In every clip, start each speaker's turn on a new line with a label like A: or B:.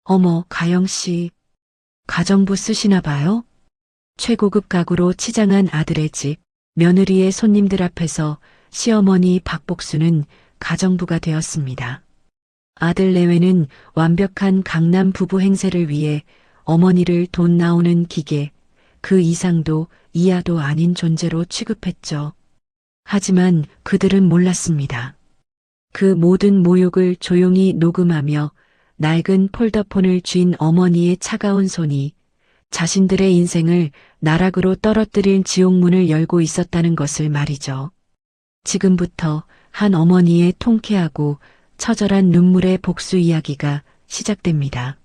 A: 어머, 가영씨, 가정부 쓰시나 봐요? 최고급 가구로 치장한 아들의 집, 며느리의 손님들 앞에서 시어머니 박복수는 가정부가 되었습니다. 아들 내외는 완벽한 강남 부부 행세를 위해 어머니를 돈 나오는 기계, 그 이상도 이하도 아닌 존재로 취급했죠. 하지만 그들은 몰랐습니다. 그 모든 모욕을 조용히 녹음하며 낡은 폴더폰을 쥔 어머니의 차가운 손이 자신들의 인생을 나락으로 떨어뜨릴 지옥문을 열고 있었다는 것을 말이죠. 지금부터 한 어머니의 통쾌하고 처절한 눈물의 복수 이야기가 시작됩니다.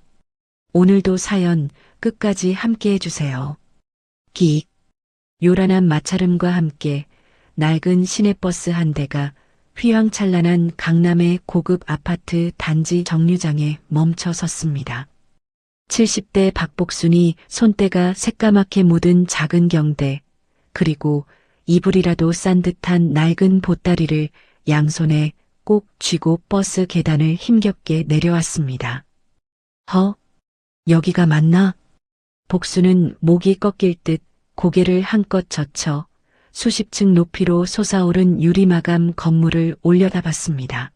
A: 오늘도 사연 끝까지 함께 해주세요. 기익. 요란한 마찰음과 함께 낡은 시내버스 한 대가 휘황찬란한 강남의 고급 아파트 단지 정류장에 멈춰 섰습니다. 70대 박복순이 손때가 새까맣게 묻은 작은 경대, 그리고 이불이라도 싼 듯한 낡은 보따리를 양손에 꼭 쥐고 버스 계단을 힘겹게 내려왔습니다. 여기가 맞나? 복수는 목이 꺾일 듯 고개를 한껏 젖혀 수십 층 높이로 솟아오른 유리마감 건물을 올려다봤습니다.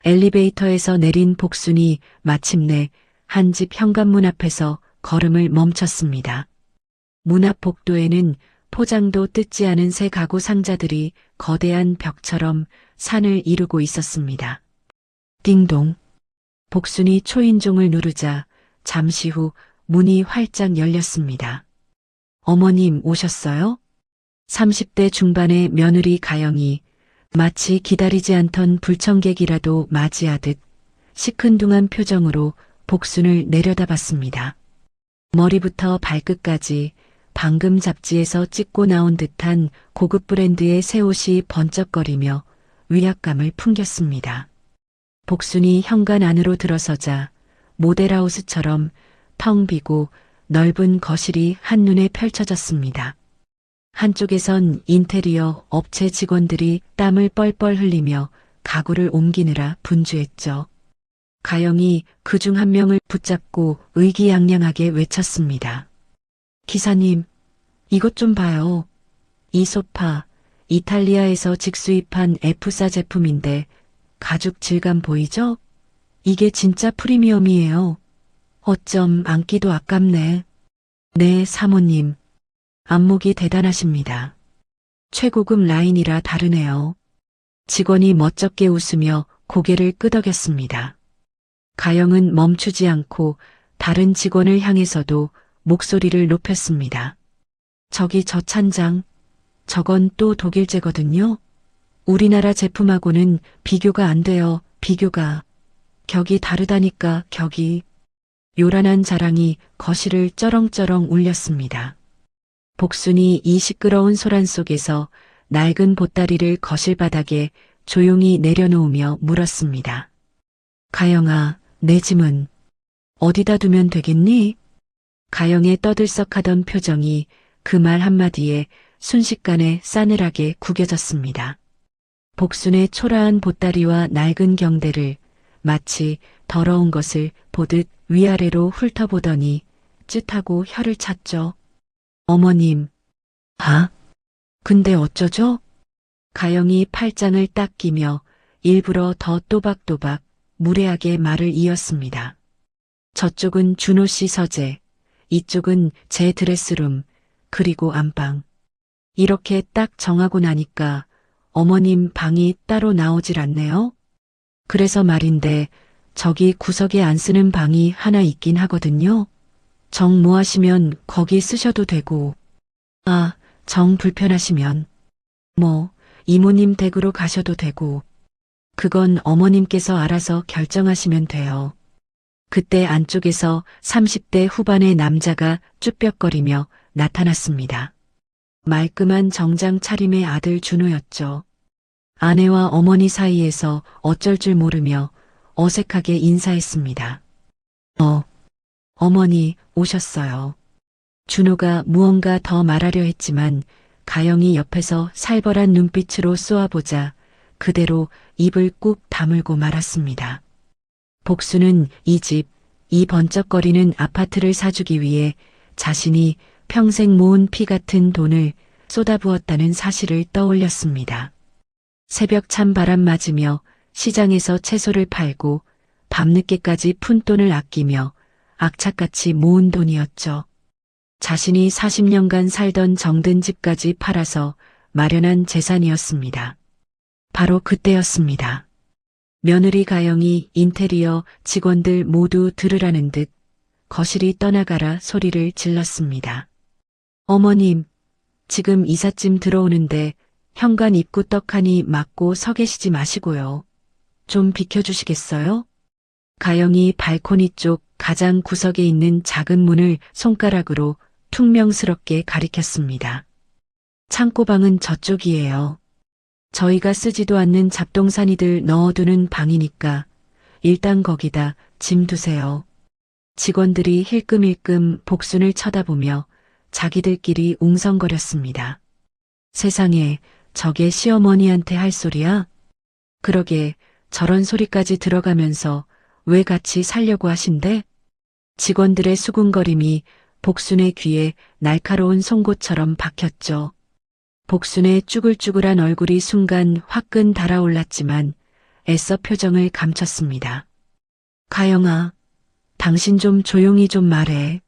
A: 엘리베이터에서 내린 복순이 마침내 한 집 현관문 앞에서 걸음을 멈췄습니다. 문 앞 복도에는 포장도 뜯지 않은 새 가구 상자들이 거대한 벽처럼 산을 이루고 있었습니다. 띵동. 복순이 초인종을 누르자 잠시 후 문이 활짝 열렸습니다. 어머님 오셨어요? 30대 중반의 며느리 가영이 마치 기다리지 않던 불청객이라도 맞이하듯 시큰둥한 표정으로 복순을 내려다봤습니다. 머리부터 발끝까지 방금 잡지에서 찍고 나온 듯한 고급 브랜드의 새 옷이 번쩍거리며 위압감을 풍겼습니다. 복순이 현관 안으로 들어서자 모델하우스처럼 텅 비고 넓은 거실이 한눈에 펼쳐졌습니다. 한쪽에선 인테리어 업체 직원들이 땀을 뻘뻘 흘리며 가구를 옮기느라 분주했죠. 가영이 그중 한 명을 붙잡고 의기양양하게 외쳤습니다. 기사님, 이것 좀 봐요. 이 소파, 이탈리아에서 직수입한 F사 제품인데 가죽 질감 보이죠? 이게 진짜 프리미엄이에요. 어쩜 앉기도 아깝네. 네, 사모님. 안목이 대단하십니다. 최고급 라인이라 다르네요. 직원이 멋쩍게 웃으며 고개를 끄덕였습니다. 가영은 멈추지 않고 다른 직원을 향해서도 목소리를 높였습니다. 저기 저 찬장, 저건 또 독일제거든요. 우리나라 제품하고는 비교가 안 돼요. 비교가. 격이 다르다니까 격이. 요란한 자랑이 거실을 쩌렁쩌렁 울렸습니다. 복순이 이 시끄러운 소란 속에서 낡은 보따리를 거실 바닥에 조용히 내려놓으며 물었습니다. 가영아, 내 짐은 어디다 두면 되겠니? 가영의 떠들썩하던 표정이 그 말 한마디에 순식간에 싸늘하게 구겨졌습니다. 복순의 초라한 보따리와 낡은 경대를 마치 더러운 것을 보듯 위아래로 훑어보더니 쯧하고 혀를 찼죠. 어머님. 근데 어쩌죠? 가영이 팔짱을 딱 끼며 일부러 더 또박또박 무례하게 말을 이었습니다. 저쪽은 준호 씨 서재, 이쪽은 제 드레스룸, 그리고 안방. 이렇게 딱 정하고 나니까 어머님 방이 따로 나오질 않네요. 그래서 말인데 저기 구석에 안 쓰는 방이 하나 있긴 하거든요. 정 모하시면 거기 쓰셔도 되고. 정 불편하시면 이모님 댁으로 가셔도 되고. 그건 어머님께서 알아서 결정하시면 돼요. 그때 안쪽에서 30대 후반의 남자가 쭈뼛거리며 나타났습니다. 말끔한 정장 차림의 아들 준호였죠. 아내와 어머니 사이에서 어쩔 줄 모르며 어색하게 인사했습니다. 어머니 오셨어요. 준호가 무언가 더 말하려 했지만 가영이 옆에서 살벌한 눈빛으로 쏘아보자 그대로 입을 꾹 다물고 말았습니다. 복수는 이 집 이 번쩍거리는 아파트를 사주기 위해 자신이 평생 모은 피 같은 돈을 쏟아부었다는 사실을 떠올렸습니다. 새벽 찬바람 맞으며 시장에서 채소를 팔고 밤늦게까지 푼돈을 아끼며 악착같이 모은 돈이었죠. 자신이 40년간 살던 정든 집까지 팔아서 마련한 재산이었습니다. 바로 그때였습니다. 며느리 가영이 인테리어 직원들 모두 들으라는 듯 거실이 떠나가라 소리를 질렀습니다. 어머님, 지금 이삿짐 들어오는데 현관 입구 떡하니 막고 서 계시지 마시고요. 좀 비켜주시겠어요? 가영이 발코니 쪽 가장 구석에 있는 작은 문을 손가락으로 퉁명스럽게 가리켰습니다. 창고방은 저쪽이에요. 저희가 쓰지도 않는 잡동사니들 넣어두는 방이니까 일단 거기다 짐 두세요. 직원들이 힐끔힐끔 복순을 쳐다보며 자기들끼리 웅성거렸습니다. 세상에, 저게 시어머니한테 할 소리야? 그러게, 저런 소리까지 들어가면서 왜 같이 살려고 하신대? 직원들의 수군거림이 복순의 귀에 날카로운 송곳처럼 박혔죠. 복순의 쭈글쭈글한 얼굴이 순간 화끈 달아올랐지만 애써 표정을 감췄습니다. 가영아, 당신 좀 조용히 좀 말해.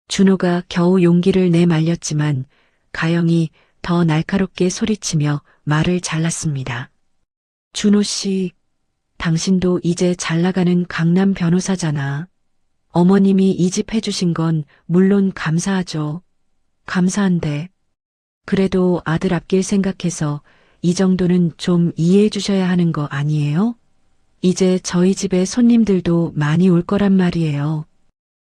A: 준호가 겨우 용기를 내말렸지만 가영이 더 날카롭게 소리치며 말을 잘랐습니다. 준호 씨, 당신도 이제 잘나가는 강남 변호사잖아. 어머님이 이 집 해주신 건 물론 감사하죠. 감사한데. 그래도 아들 앞길 생각해서 이 정도는 좀 이해해 주셔야 하는 거 아니에요? 이제 저희 집에 손님들도 많이 올 거란 말이에요.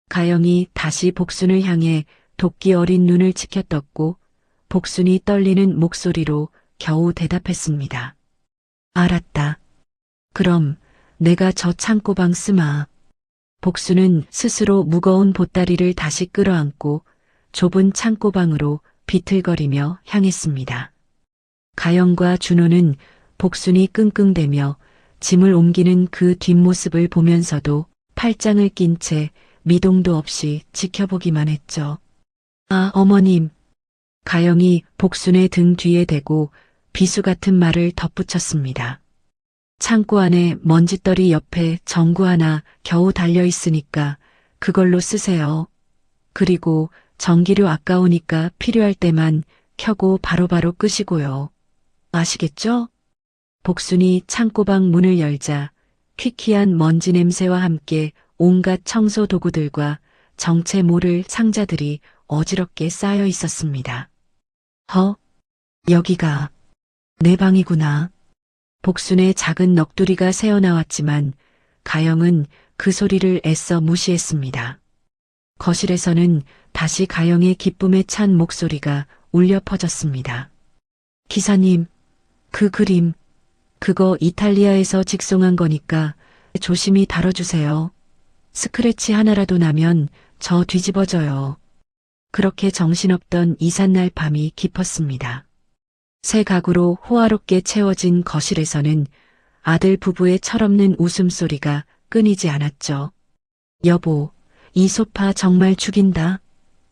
A: 가영이 다시 복순을 향해 도끼 어린 눈을 치켜떴고 복순이 떨리는 목소리로 겨우 대답했습니다. 알았다. 그럼 내가 저 창고방 쓰마. 복순은 스스로 무거운 보따리를 다시 끌어안고 좁은 창고방으로 비틀거리며 향했습니다. 가영과 준호는 복순이 끙끙대며 짐을 옮기는 그 뒷모습을 보면서도 팔짱을 낀 채 미동도 없이 지켜보기만 했죠. 아, 어머님. 가영이 복순의 등 뒤에 대고 비수 같은 말을 덧붙였습니다. 창고 안에 먼지떨이 옆에 전구 하나 겨우 달려 있으니까 그걸로 쓰세요. 그리고 전기료 아까우니까 필요할 때만 켜고 바로바로 끄시고요. 아시겠죠? 복순이 창고방 문을 열자 퀴퀴한 먼지 냄새와 함께 온갖 청소 도구들과 정체 모를 상자들이 어지럽게 쌓여 있었습니다. 여기가 내 방이구나. 복순의 작은 넋두리가 새어나왔지만 가영은 그 소리를 애써 무시했습니다. 거실에서는 다시 가영의 기쁨에 찬 목소리가 울려 퍼졌습니다. 기사님, 그 그림, 그거 이탈리아에서 직송한 거니까 조심히 다뤄주세요. 스크래치 하나라도 나면 저 뒤집어져요. 그렇게 정신없던 이삿날 밤이 깊었습니다. 새 가구로 호화롭게 채워진 거실에서는 아들 부부의 철없는 웃음소리가 끊이지 않았죠. 여보, 이 소파 정말 죽인다.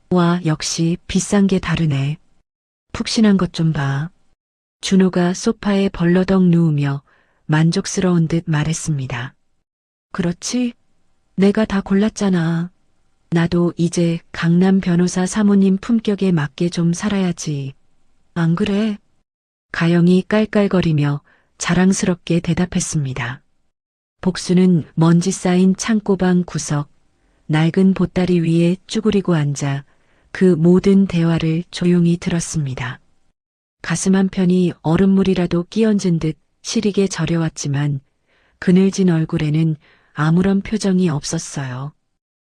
A: 와, 역시 비싼 게 다르네. 푹신한 것 좀 봐. 준호가 소파에 벌러덩 누우며 만족스러운 듯 말했습니다. 그렇지? 내가 다 골랐잖아. 나도 이제 강남 변호사 사모님 품격에 맞게 좀 살아야지. 안 그래? 가영이 깔깔거리며 자랑스럽게 대답했습니다. 복수는 먼지 쌓인 창고방 구석, 낡은 보따리 위에 쭈그리고 앉아 그 모든 대화를 조용히 들었습니다. 가슴 한편이 얼음물이라도 끼얹은 듯 시리게 저려왔지만 그늘진 얼굴에는 아무런 표정이 없었어요.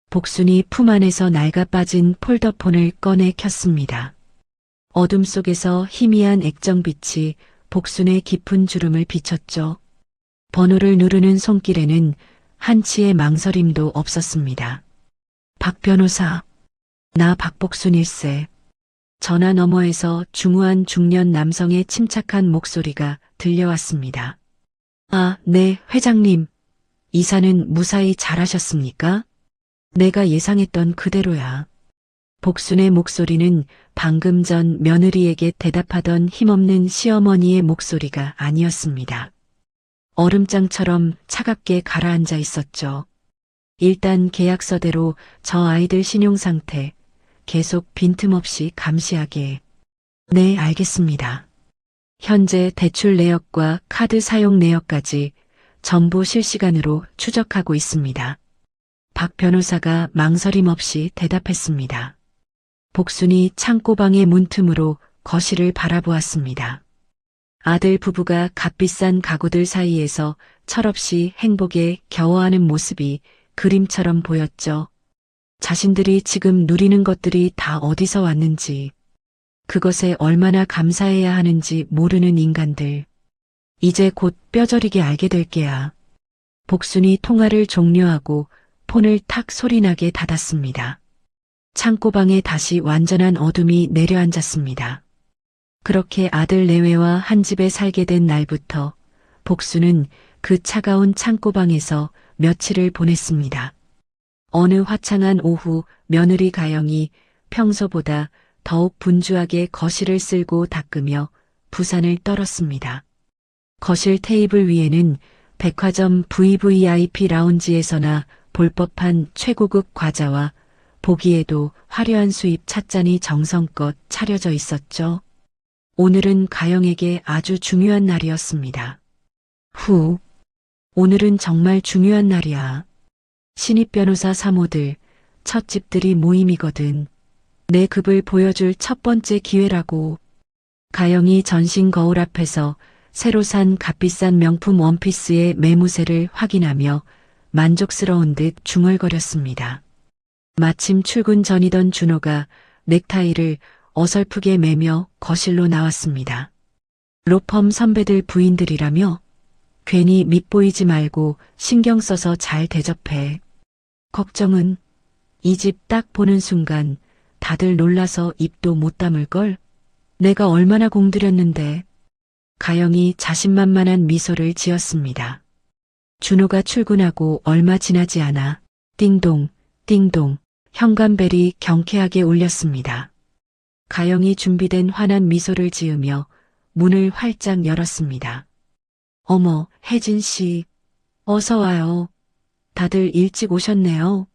A: 복순이 품 안에서 낡아 빠진 폴더폰을 꺼내 켰습니다. 어둠 속에서 희미한 액정빛이 복순의 깊은 주름을 비췄죠. 번호를 누르는 손길에는 한치의 망설임도 없었습니다. 박 변호사, 나 박복순일세. 전화 너머에서 중후한 중년 남성의 침착한 목소리가 들려왔습니다. 아, 네, 회장님. 이사는 무사히 잘하셨습니까? 내가 예상했던 그대로야. 복순의 목소리는 방금 전 며느리에게 대답하던 힘없는 시어머니의 목소리가 아니었습니다. 얼음장처럼 차갑게 가라앉아 있었죠. 일단 계약서대로 저 아이들 신용 상태 계속 빈틈없이 감시하게. 네, 알겠습니다. 현재 대출 내역과 카드 사용 내역까지 전부 실시간으로 추적하고 있습니다. 박 변호사가 망설임 없이 대답했습니다. 복순이 창고방의 문틈으로 거실을 바라보았습니다. 아들 부부가 값비싼 가구들 사이에서 철없이 행복에 겨워하는 모습이 그림처럼 보였죠. 자신들이 지금 누리는 것들이 다 어디서 왔는지, 그것에 얼마나 감사해야 하는지 모르는 인간들. 이제 곧 뼈저리게 알게 될 게야. 복순이 통화를 종료하고 폰을 탁 소리나게 닫았습니다. 창고방에 다시 완전한 어둠이 내려앉았습니다. 그렇게 아들 내외와 한 집에 살게 된 날부터 복순은 그 차가운 창고방에서 며칠을 보냈습니다. 어느 화창한 오후 며느리 가영이 평소보다 더욱 분주하게 거실을 쓸고 닦으며 부산을 떨었습니다. 거실 테이블 위에는 백화점 VVIP 라운지에서나 볼 법한 최고급 과자와 보기에도 화려한 수입 찻잔이 정성껏 차려져 있었죠. 오늘은 가영에게 아주 중요한 날이었습니다. 오늘은 정말 중요한 날이야. 신입 변호사 사모들, 첫 집들이 모임이거든. 내 급을 보여줄 첫 번째 기회라고. 가영이 전신 거울 앞에서 새로 산 값비싼 명품 원피스의 매무새를 확인하며 만족스러운 듯 중얼거렸습니다. 마침 출근 전이던 준호가 넥타이를 어설프게 매며 거실로 나왔습니다. 로펌 선배들 부인들이라며? 괜히 밉보이지 말고 신경 써서 잘 대접해. 걱정은 이 집 딱 보는 순간 다들 놀라서 입도 못 다물걸? 내가 얼마나 공들였는데. 가영이 자신만만한 미소를 지었습니다. 준호가 출근하고 얼마 지나지 않아 띵동, 띵동 현관벨이 경쾌하게 울렸습니다. 가영이 준비된 환한 미소를 지으며 문을 활짝 열었습니다. 어머, 혜진 씨. 어서 와요. 다들 일찍 오셨네요.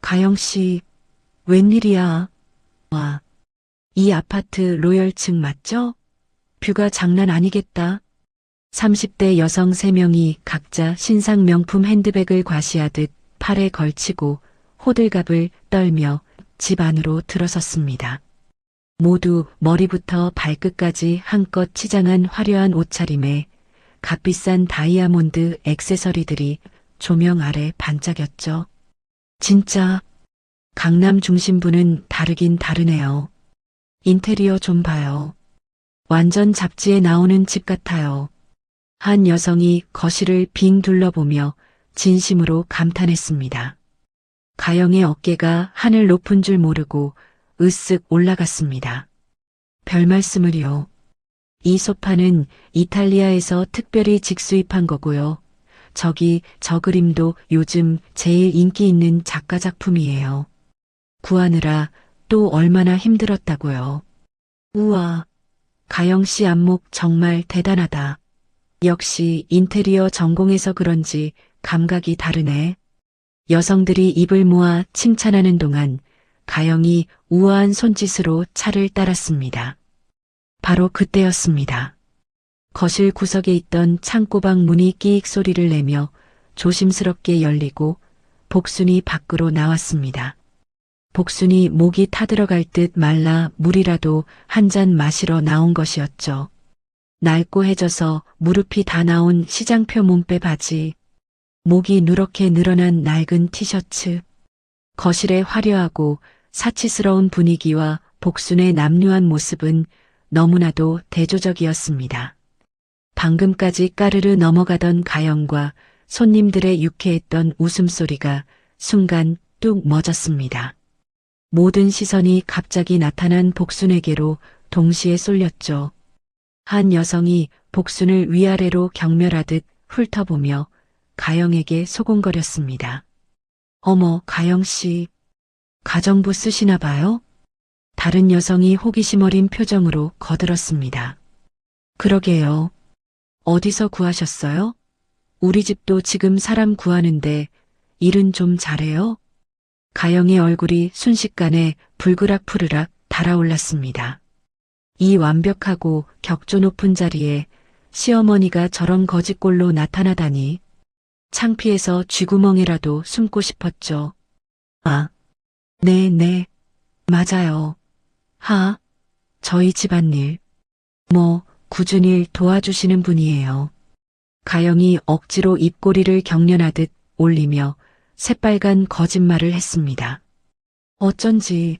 A: 가영 씨, 웬일이야? 와, 이 아파트 로열층 맞죠? 뷰가 장난 아니겠다. 30대 여성 3명이 각자 신상 명품 핸드백을 과시하듯 팔에 걸치고 호들갑을 떨며 집 안으로 들어섰습니다. 모두 머리부터 발끝까지 한껏 치장한 화려한 옷차림에 값비싼 다이아몬드 액세서리들이 조명 아래 반짝였죠. 진짜 강남 중심부는 다르긴 다르네요. 인테리어 좀 봐요. 완전 잡지에 나오는 집 같아요. 한 여성이 거실을 빙 둘러보며 진심으로 감탄했습니다. 가영의 어깨가 하늘 높은 줄 모르고 으쓱 올라갔습니다. 별 말씀을요. 이 소파는 이탈리아에서 특별히 직수입한 거고요. 저기 저 그림도 요즘 제일 인기 있는 작가 작품이에요. 구하느라 또 얼마나 힘들었다고요. 우와, 가영 씨 안목 정말 대단하다. 역시 인테리어 전공해서 그런지 감각이 다르네. 여성들이 입을 모아 칭찬하는 동안 가영이 우아한 손짓으로 차를 따랐습니다. 바로 그때였습니다. 거실 구석에 있던 창고방 문이 끼익 소리를 내며 조심스럽게 열리고 복순이 밖으로 나왔습니다. 복순이 목이 타들어갈 듯 말라 물이라도 한 잔 마시러 나온 것이었죠. 낡고해져서 무릎이 다 나온 시장표 몸빼 바지, 목이 누렇게 늘어난 낡은 티셔츠, 거실의 화려하고 사치스러운 분위기와 복순의 남루한 모습은 너무나도 대조적이었습니다. 방금까지 까르르 넘어가던 가영과 손님들의 유쾌했던 웃음소리가 순간 뚝 멎었습니다. 모든 시선이 갑자기 나타난 복순에게로 동시에 쏠렸죠. 한 여성이 복순을 위아래로 경멸하듯 훑어보며 가영에게 소곤거렸습니다. 어머, 가영 씨, 가정부 쓰시나 봐요? 다른 여성이 호기심 어린 표정으로 거들었습니다. 그러게요. 어디서 구하셨어요? 우리 집도 지금 사람 구하는데 일은 좀 잘해요? 가영의 얼굴이 순식간에 불그락 푸르락 달아올랐습니다. 이 완벽하고 격조 높은 자리에 시어머니가 저런 거짓골로 나타나다니 창피해서 쥐구멍이라도 숨고 싶었죠. 아, 네, 맞아요. 저희 집안일. 뭐, 꾸준히 일 도와주시는 분이에요. 가영이 억지로 입꼬리를 경련하듯 올리며 새빨간 거짓말을 했습니다. 어쩐지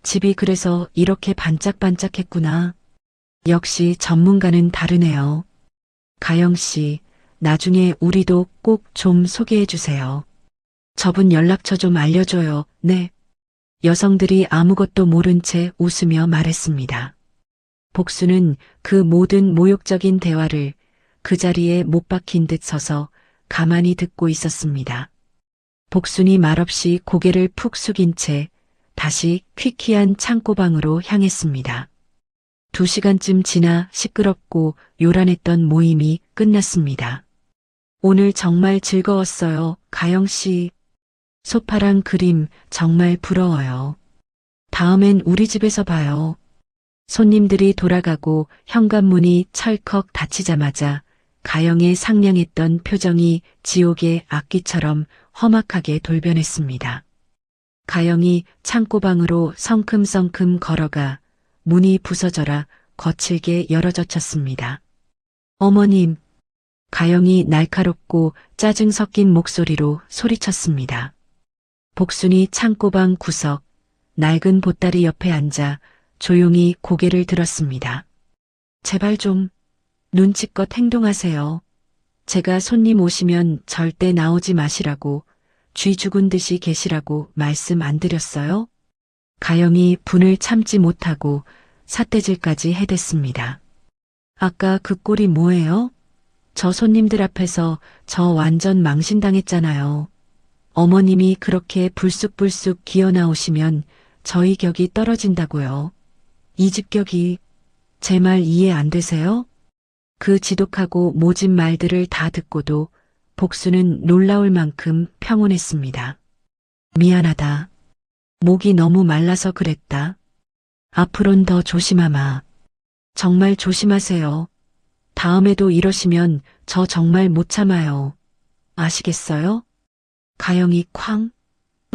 A: 집이 그래서 이렇게 반짝반짝했구나. 역시 전문가는 다르네요. 가영 씨, 나중에 우리도 꼭 좀 소개해 주세요. 저분 연락처 좀 알려줘요. 네. 여성들이 아무것도 모른 채 웃으며 말했습니다. 복수는 그 모든 모욕적인 대화를 그 자리에 못 박힌 듯 서서 가만히 듣고 있었습니다. 복순이 말없이 고개를 푹 숙인 채 다시 퀴퀴한 창고방으로 향했습니다. 2시간쯤 지나 시끄럽고 요란했던 모임이 끝났습니다. 오늘 정말 즐거웠어요, 가영 씨. 소파랑 그림 정말 부러워요. 다음엔 우리 집에서 봐요. 손님들이 돌아가고 현관문이 철컥 닫히자마자 가영의 상냥했던 표정이 지옥의 악귀처럼 험악하게 돌변했습니다. 가영이 창고방으로 성큼성큼 걸어가 문이 부서져라 거칠게 열어젖혔습니다. 어머님, 가영이 날카롭고 짜증 섞인 목소리로 소리쳤습니다. 복순이 창고방 구석, 낡은 보따리 옆에 앉아 조용히 고개를 들었습니다. 제발 좀 눈치껏 행동하세요. 제가 손님 오시면 절대 나오지 마시라고 쥐 죽은 듯이 계시라고 말씀 안 드렸어요? 가영이 분을 참지 못하고 삿대질까지 해댔습니다. 아까 그 꼴이 뭐예요? 저 손님들 앞에서 저 완전 망신당했잖아요. 어머님이 그렇게 불쑥불쑥 기어 나오시면 저희 격이 떨어진다고요. 이 집 격이 제 말 이해 안 되세요? 그 지독하고 모진 말들을 다 듣고도 복수는 놀라울 만큼 평온했습니다. 미안하다. 목이 너무 말라서 그랬다. 앞으론 더 조심하마. 정말 조심하세요. 다음에도 이러시면 저 정말 못 참아요. 아시겠어요? 가영이 쾅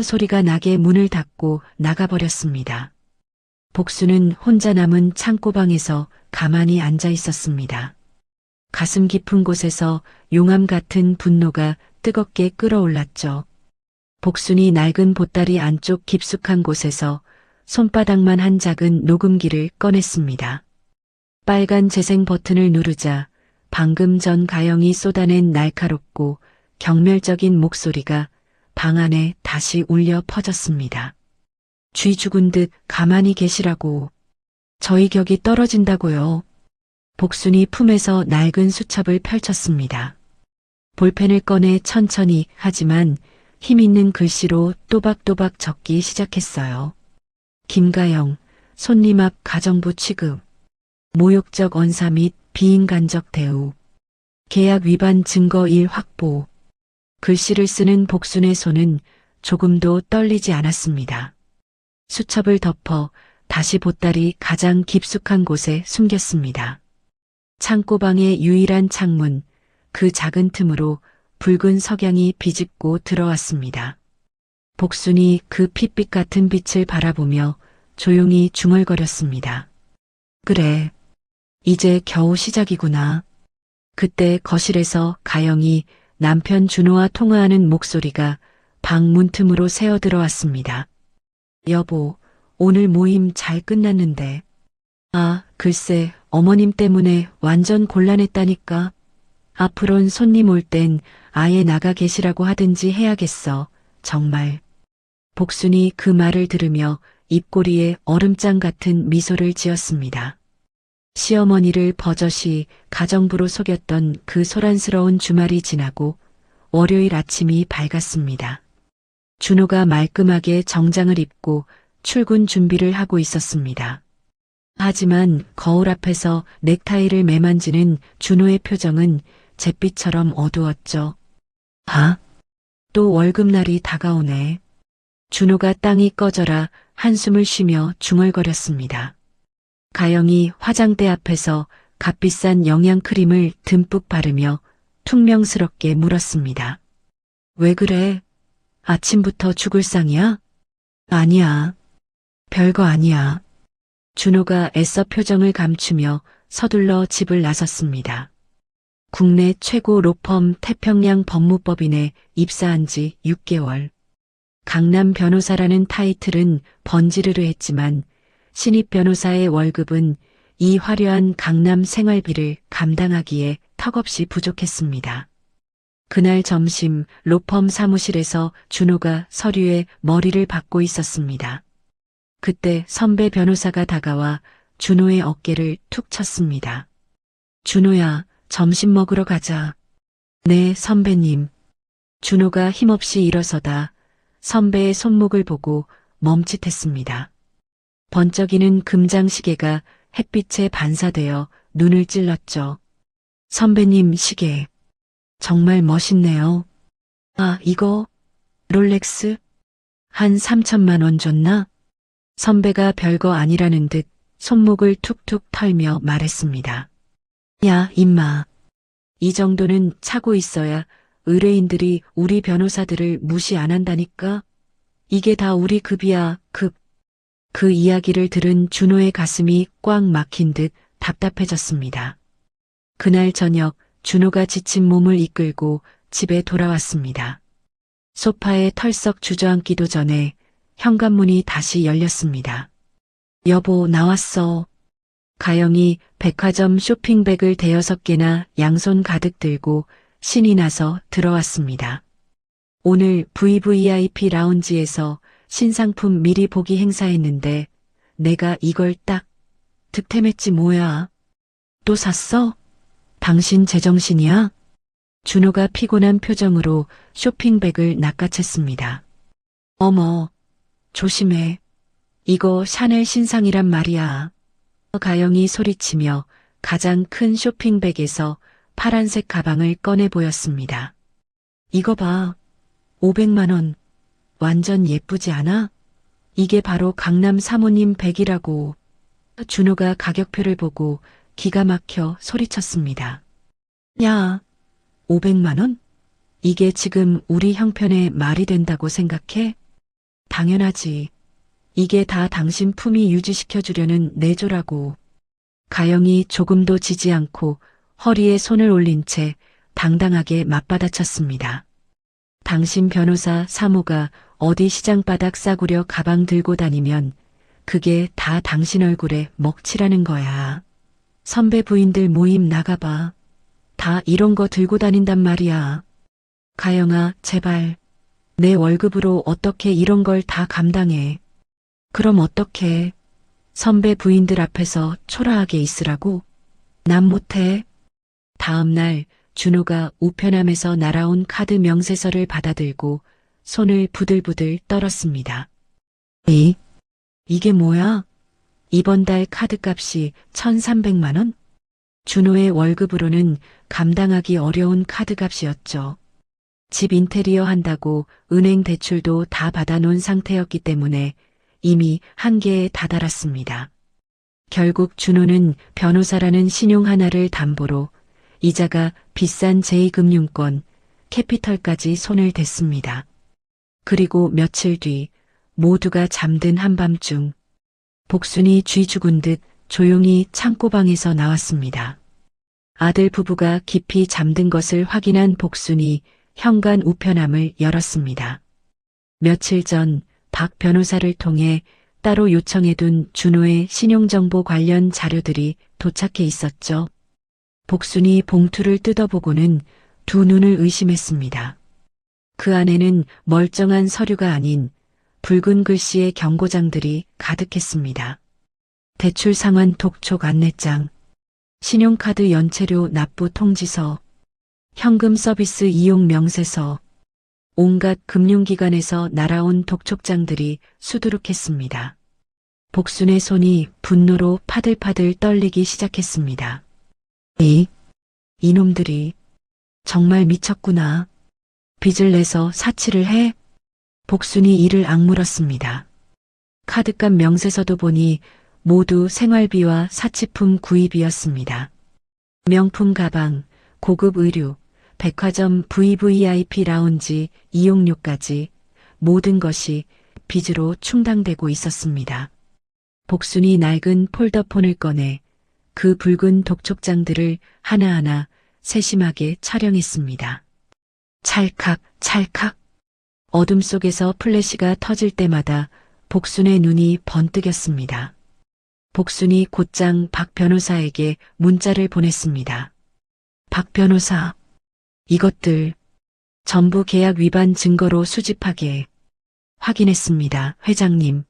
A: 소리가 나게 문을 닫고 나가버렸습니다. 복수는 혼자 남은 창고방에서 가만히 앉아 있었습니다. 가슴 깊은 곳에서 용암 같은 분노가 뜨겁게 끓어올랐죠. 복순이 낡은 보따리 안쪽 깊숙한 곳에서 손바닥만 한 작은 녹음기를 꺼냈습니다. 빨간 재생 버튼을 누르자 방금 전 가영이 쏟아낸 날카롭고 경멸적인 목소리가 방 안에 다시 울려 퍼졌습니다. 쥐 죽은 듯 가만히 계시라고. 저희 격이 떨어진다고요. 복순이 품에서 낡은 수첩을 펼쳤습니다. 볼펜을 꺼내 천천히 하지만 힘있는 글씨로 또박또박 적기 시작했어요. 김가영, 손님 앞 가정부 취급, 모욕적 언사 및 비인간적 대우, 계약 위반 증거 일 확보. 글씨를 쓰는 복순의 손은 조금도 떨리지 않았습니다. 수첩을 덮어 다시 보따리 가장 깊숙한 곳에 숨겼습니다. 창고방의 유일한 창문, 그 작은 틈으로 붉은 석양이 비집고 들어왔습니다. 복순이 그 핏빛 같은 빛을 바라보며 조용히 중얼거렸습니다. 그래, 이제 겨우 시작이구나. 그때 거실에서 가영이 남편 준호와 통화하는 목소리가 방 문틈으로 새어 들어왔습니다. 여보, 오늘 모임 잘 끝났는데. 아, 글쎄, 어머님 때문에 완전 곤란했다니까. 앞으론 손님 올 땐 아예 나가 계시라고 하든지 해야겠어. 정말. 복순이 그 말을 들으며 입꼬리에 얼음장 같은 미소를 지었습니다. 시어머니를 버젓이 가정부로 속였던 그 소란스러운 주말이 지나고 월요일 아침이 밝았습니다. 준호가 말끔하게 정장을 입고 출근 준비를 하고 있었습니다. 하지만 거울 앞에서 넥타이를 매만지는 준호의 표정은 잿빛처럼 어두웠죠. 아, 또 월급날이 다가오네. 준호가 땅이 꺼져라 한숨을 쉬며 중얼거렸습니다. 가영이 화장대 앞에서 값비싼 영양크림을 듬뿍 바르며 퉁명스럽게 물었습니다. 왜 그래? 아침부터 죽을 상이야? 아니야. 별거 아니야. 준호가 애써 표정을 감추며 서둘러 집을 나섰습니다. 국내 최고 로펌 태평양 법무법인에 입사한 지 6개월. 강남 변호사라는 타이틀은 번지르르 했지만 신입 변호사의 월급은 이 화려한 강남 생활비를 감당하기에 턱없이 부족했습니다. 그날 점심 로펌 사무실에서 준호가 서류에 머리를 박고 있었습니다. 그때 선배 변호사가 다가와 준호의 어깨를 툭 쳤습니다. 준호야, 점심 먹으러 가자. 네, 선배님. 준호가 힘없이 일어서다 선배의 손목을 보고 멈칫했습니다. 번쩍이는 금장시계가 햇빛에 반사되어 눈을 찔렀죠. 선배님 시계. 정말 멋있네요. 아, 이거 롤렉스? 한 3천만 원 줬나? 선배가 별거 아니라는 듯 손목을 툭툭 털며 말했습니다. 야, 임마. 이 정도는 차고 있어야 의뢰인들이 우리 변호사들을 무시 안 한다니까? 이게 다 우리 급이야, 급. 그 이야기를 들은 준호의 가슴이 꽉 막힌 듯 답답해졌습니다. 그날 저녁 준호가 지친 몸을 이끌고 집에 돌아왔습니다. 소파에 털썩 주저앉기도 전에 현관문이 다시 열렸습니다. 여보, 나왔어. 가영이 백화점 쇼핑백을 대여섯 개나 양손 가득 들고 신이 나서 들어왔습니다. 오늘 VVIP 라운지에서 신상품 미리 보기 행사했는데 내가 이걸 딱 득템했지 뭐야. 또 샀어? 당신 제정신이야? 준호가 피곤한 표정으로 쇼핑백을 낚아챘습니다. 어머, 조심해. 이거 샤넬 신상이란 말이야. 가영이 소리치며 가장 큰 쇼핑백에서 파란색 가방을 꺼내 보였습니다. 이거 봐. 500만 원. 완전 예쁘지 않아? 이게 바로 강남 사모님 백이라고. 준호가 가격표를 보고 기가 막혀 소리쳤습니다. 야, 500만 원? 이게 지금 우리 형편에 말이 된다고 생각해? 당연하지. 이게 다 당신 품위 유지시켜주려는 내조라고. 가영이 조금도 지지 않고 허리에 손을 올린 채 당당하게 맞받아쳤습니다. 당신 변호사 사모가 어디 시장바닥 싸구려 가방 들고 다니면 그게 다 당신 얼굴에 먹칠하는 거야. 선배 부인들 모임 나가봐. 다 이런 거 들고 다닌단 말이야. 가영아, 제발. 내 월급으로 어떻게 이런 걸 다 감당해. 그럼 어떡해. 선배 부인들 앞에서 초라하게 있으라고? 난 못해. 다음 날 준호가 우편함에서 날아온 카드 명세서를 받아들고 손을 부들부들 떨었습니다. 이게 뭐야? 이번 달 카드값이 1,300만 원? 준호의 월급으로는 감당하기 어려운 카드값이었죠. 집 인테리어 한다고 은행 대출도 다 받아놓은 상태였기 때문에 이미 한계에 다다랐습니다. 결국 준호는 변호사라는 신용 하나를 담보로 이자가 비싼 제2금융권, 캐피털까지 손을 댔습니다. 그리고 며칠 뒤 모두가 잠든 한밤중 복순이 쥐 죽은 듯 조용히 창고방에서 나왔습니다. 아들 부부가 깊이 잠든 것을 확인한 복순이 현관 우편함을 열었습니다. 며칠 전 박 변호사를 통해 따로 요청해둔 준호의 신용정보 관련 자료들이 도착해 있었죠. 복순이 봉투를 뜯어보고는 두 눈을 의심했습니다. 그 안에는 멀쩡한 서류가 아닌 붉은 글씨의 경고장들이 가득했습니다. 대출 상환 독촉 안내장, 신용카드 연체료 납부 통지서, 현금 서비스 이용 명세서, 온갖 금융기관에서 날아온 독촉장들이 수두룩했습니다. 복순의 손이 분노로 파들파들 떨리기 시작했습니다. 이놈들이 정말 미쳤구나. 빚을 내서 사치를 해? 복순이 이를 악물었습니다. 카드값 명세서도 보니 모두 생활비와 사치품 구입이었습니다. 명품 가방, 고급 의류, 백화점 VVIP 라운지 이용료까지 모든 것이 빚으로 충당되고 있었습니다. 복순이 낡은 폴더폰을 꺼내 그 붉은 독촉장들을 하나하나 세심하게 촬영했습니다. 찰칵, 찰칵. 어둠 속에서 플래시가 터질 때마다 복순의 눈이 번뜩였습니다. 복순이 곧장 박 변호사에게 문자를 보냈습니다. 박 변호사, 이것들 전부 계약 위반 증거로 수집하게 확인했습니다. 회장님,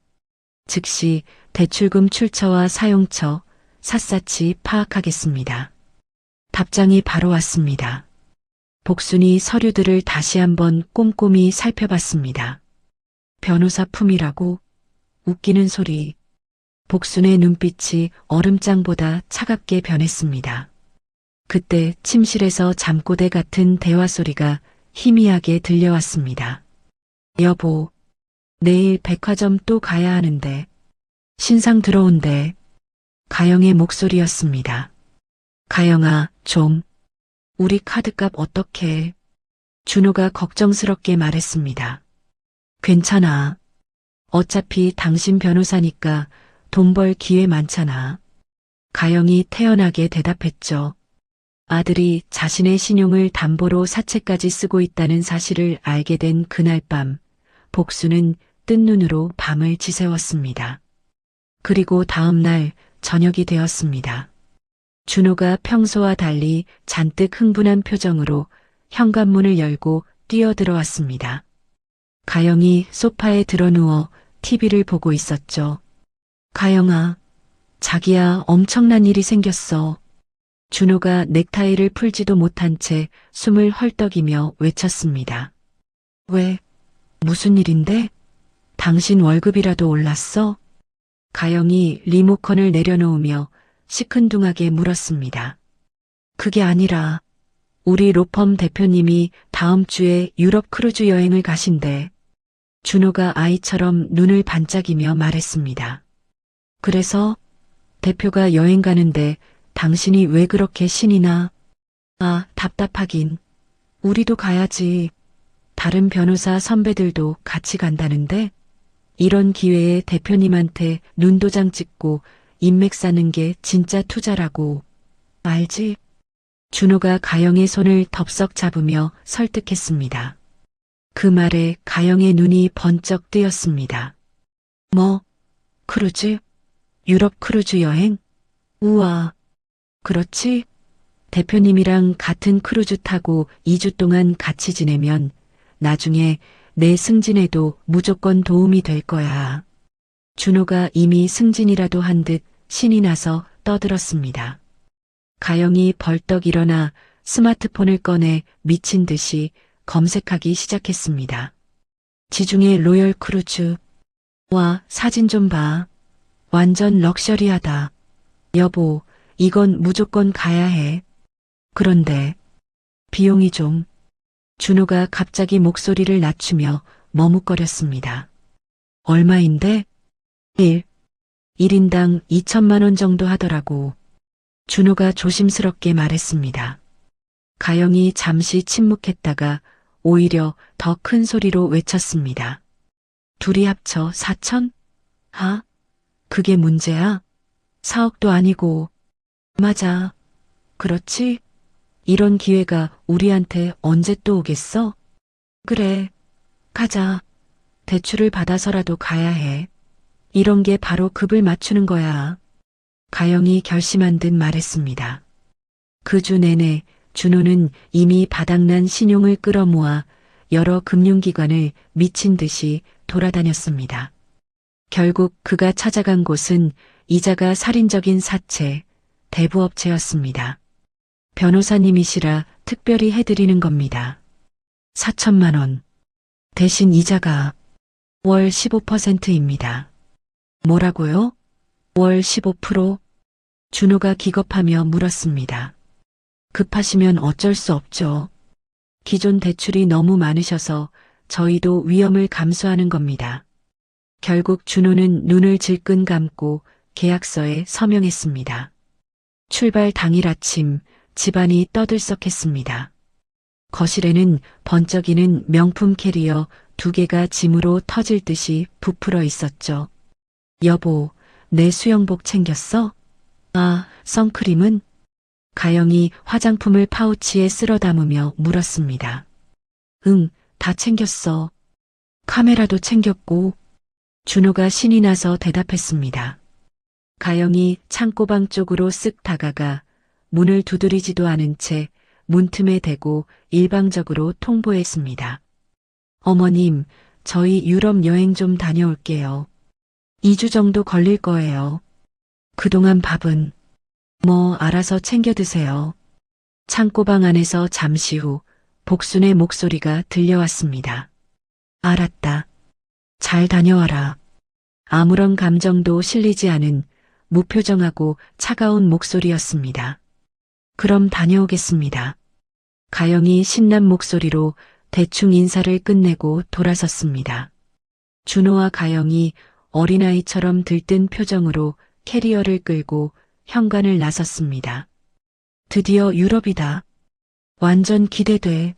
A: 즉시 대출금 출처와 사용처 샅샅이 파악하겠습니다. 답장이 바로 왔습니다. 복순이 서류들을 다시 한번 꼼꼼히 살펴봤습니다. 변호사 품이라고? 웃기는 소리. 복순의 눈빛이 얼음장보다 차갑게 변했습니다. 그때 침실에서 잠꼬대 같은 대화 소리가 희미하게 들려왔습니다. 여보, 내일 백화점 또 가야 하는데. 신상 들어온대. 가영의 목소리였습니다. 가영아, 좀. 우리 카드값 어떡해? 준호가 걱정스럽게 말했습니다. 괜찮아. 어차피 당신 변호사니까 돈 벌 기회 많잖아. 가영이 태연하게 대답했죠. 아들이 자신의 신용을 담보로 사채까지 쓰고 있다는 사실을 알게 된 그날 밤, 복수는 뜬 눈으로 밤을 지새웠습니다. 그리고 다음 날 저녁이 되었습니다. 준호가 평소와 달리 잔뜩 흥분한 표정으로 현관문을 열고 뛰어들어왔습니다. 가영이 소파에 드러누워 TV를 보고 있었죠. 가영아, 자기야, 엄청난 일이 생겼어. 준호가 넥타이를 풀지도 못한 채 숨을 헐떡이며 외쳤습니다. 왜? 무슨 일인데? 당신 월급이라도 올랐어? 가영이 리모컨을 내려놓으며 시큰둥하게 물었습니다. 그게 아니라 우리 로펌 대표님이 다음 주에 유럽 크루즈 여행을 가신대. 준호가 아이처럼 눈을 반짝이며 말했습니다. 그래서 대표가 여행 가는데 당신이 왜 그렇게 신이 나? 아, 답답하긴. 우리도 가야지. 다른 변호사 선배들도 같이 간다는데? 이런 기회에 대표님한테 눈도장 찍고 인맥 쌓는 게 진짜 투자라고. 알지? 준호가 가영의 손을 덥석 잡으며 설득했습니다. 그 말에 가영의 눈이 번쩍 뜨였습니다. 뭐? 크루즈? 유럽 크루즈 여행? 우와. 그렇지? 대표님이랑 같은 크루즈 타고 2주 동안 같이 지내면 나중에 내 승진에도 무조건 도움이 될 거야. 준호가 이미 승진이라도 한 듯 신이 나서 떠들었습니다. 가영이 벌떡 일어나 스마트폰을 꺼내 미친 듯이 검색하기 시작했습니다. 지중해 로열 크루즈. 와, 사진 좀 봐. 완전 럭셔리하다. 여보, 이건 무조건 가야 해. 그런데 비용이 좀. 준호가 갑자기 목소리를 낮추며 머뭇거렸습니다. 얼마인데? 1인당 2천만 원 정도 하더라고. 준호가 조심스럽게 말했습니다. 가영이 잠시 침묵했다가 오히려 더 큰 소리로 외쳤습니다. 둘이 합쳐 4천? 하? 그게 문제야? 4억도 아니고. 맞아. 그렇지? 이런 기회가 우리한테 언제 또 오겠어? 그래. 가자. 대출을 받아서라도 가야 해. 이런 게 바로 급을 맞추는 거야. 가영이 결심한 듯 말했습니다. 그 주 내내 준호는 이미 바닥난 신용을 끌어모아 여러 금융기관을 미친 듯이 돌아다녔습니다. 결국 그가 찾아간 곳은 이자가 살인적인 사채, 대부업체였습니다. 변호사님이시라 특별히 해드리는 겁니다. 4천만 원. 대신 이자가 월 15%입니다. 뭐라고요? 월 15%? 준호가 기겁하며 물었습니다. 급하시면 어쩔 수 없죠. 기존 대출이 너무 많으셔서 저희도 위험을 감수하는 겁니다. 결국 준호는 눈을 질끈 감고 계약서에 서명했습니다. 출발 당일 아침 집안이 떠들썩했습니다. 거실에는 번쩍이는 명품 캐리어 2개가 짐으로 터질 듯이 부풀어 있었죠. 여보, 내 수영복 챙겼어? 아, 선크림은? 가영이 화장품을 파우치에 쓸어 담으며 물었습니다. 응, 다 챙겼어. 카메라도 챙겼고. 준호가 신이 나서 대답했습니다. 가영이 창고방 쪽으로 쓱 다가가 문을 두드리지도 않은 채 문틈에 대고 일방적으로 통보했습니다. 어머님, 저희 유럽 여행 좀 다녀올게요. 2주 정도 걸릴 거예요. 그동안 밥은 뭐 알아서 챙겨 드세요. 창고방 안에서 잠시 후 복순의 목소리가 들려왔습니다. 알았다. 잘 다녀와라. 아무런 감정도 실리지 않은 무표정하고 차가운 목소리였습니다. 그럼 다녀오겠습니다. 가영이 신난 목소리로 대충 인사를 끝내고 돌아섰습니다. 준호와 가영이 어린아이처럼 들뜬 표정으로 캐리어를 끌고 현관을 나섰습니다. 드디어 유럽이다. 완전 기대돼.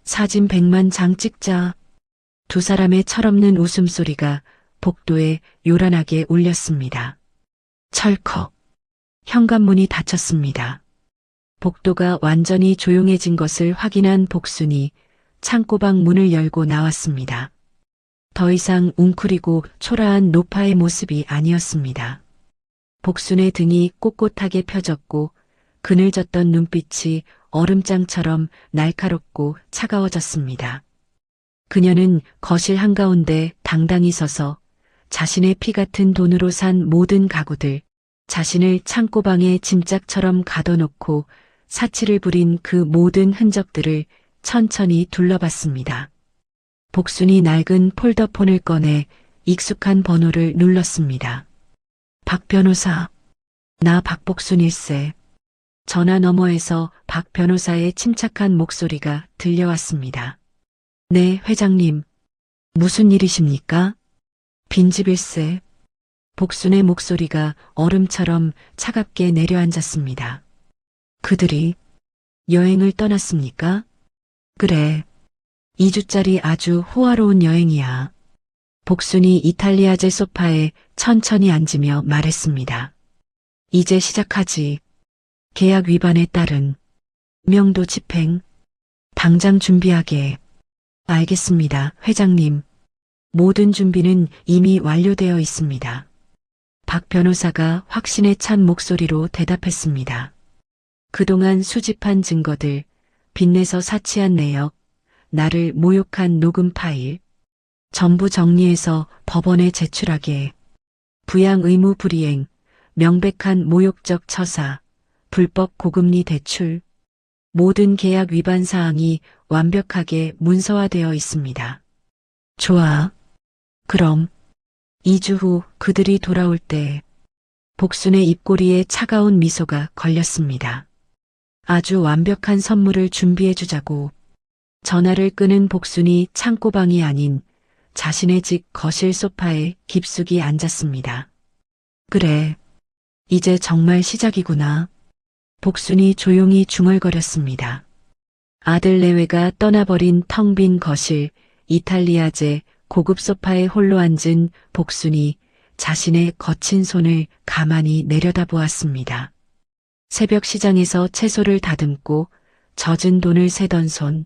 A: 사진 100만 장 찍자. 두 사람의 철없는 웃음소리가 복도에 요란하게 울렸습니다. 철컥. 현관문이 닫혔습니다. 복도가 완전히 조용해진 것을 확인한 복순이 창고방 문을 열고 나왔습니다. 더 이상 웅크리고 초라한 노파의 모습이 아니었습니다. 복순의 등이 꼿꼿하게 펴졌고 그늘졌던 눈빛이 얼음장처럼 날카롭고 차가워졌습니다. 그녀는 거실 한가운데 당당히 서서 자신의 피 같은 돈으로 산 모든 가구들, 자신을 창고방에 짐짝처럼 가둬놓고 사치를 부린 그 모든 흔적들을 천천히 둘러봤습니다. 복순이 낡은 폴더폰을 꺼내 익숙한 번호를 눌렀습니다. 박 변호사, 나 박복순일세. 전화 너머에서 박 변호사의 침착한 목소리가 들려왔습니다. 네, 회장님. 무슨 일이십니까? 빈집일세. 복순의 목소리가 얼음처럼 차갑게 내려앉았습니다. 그들이 여행을 떠났습니까? 그래. 2주짜리 아주 호화로운 여행이야. 복순이 이탈리아제 소파에 천천히 앉으며 말했습니다. 이제 시작하지. 계약 위반에 따른 명도 집행. 당장 준비하게. 알겠습니다, 회장님. 모든 준비는 이미 완료되어 있습니다. 박 변호사가 확신에 찬 목소리로 대답했습니다. 그동안 수집한 증거들, 빚내서 사치한 내역, 나를 모욕한 녹음 파일, 전부 정리해서 법원에 제출하게. 부양 의무 불이행, 명백한 모욕적 처사, 불법 고금리 대출, 모든 계약 위반 사항이 완벽하게 문서화되어 있습니다. 좋아. 그럼 2주 후 그들이 돌아올 때 복순의 입꼬리에 차가운 미소가 걸렸습니다. 아주 완벽한 선물을 준비해 주자고. 전화를 끄는 복순이 창고방이 아닌 자신의 집 거실 소파에 깊숙이 앉았습니다. 그래, 이제 정말 시작이구나. 복순이 조용히 중얼거렸습니다. 아들 내외가 떠나버린 텅 빈 거실, 이탈리아제 고급 소파에 홀로 앉은 복순이 자신의 거친 손을 가만히 내려다보았습니다. 새벽 시장에서 채소를 다듬고 젖은 돈을 세던 손.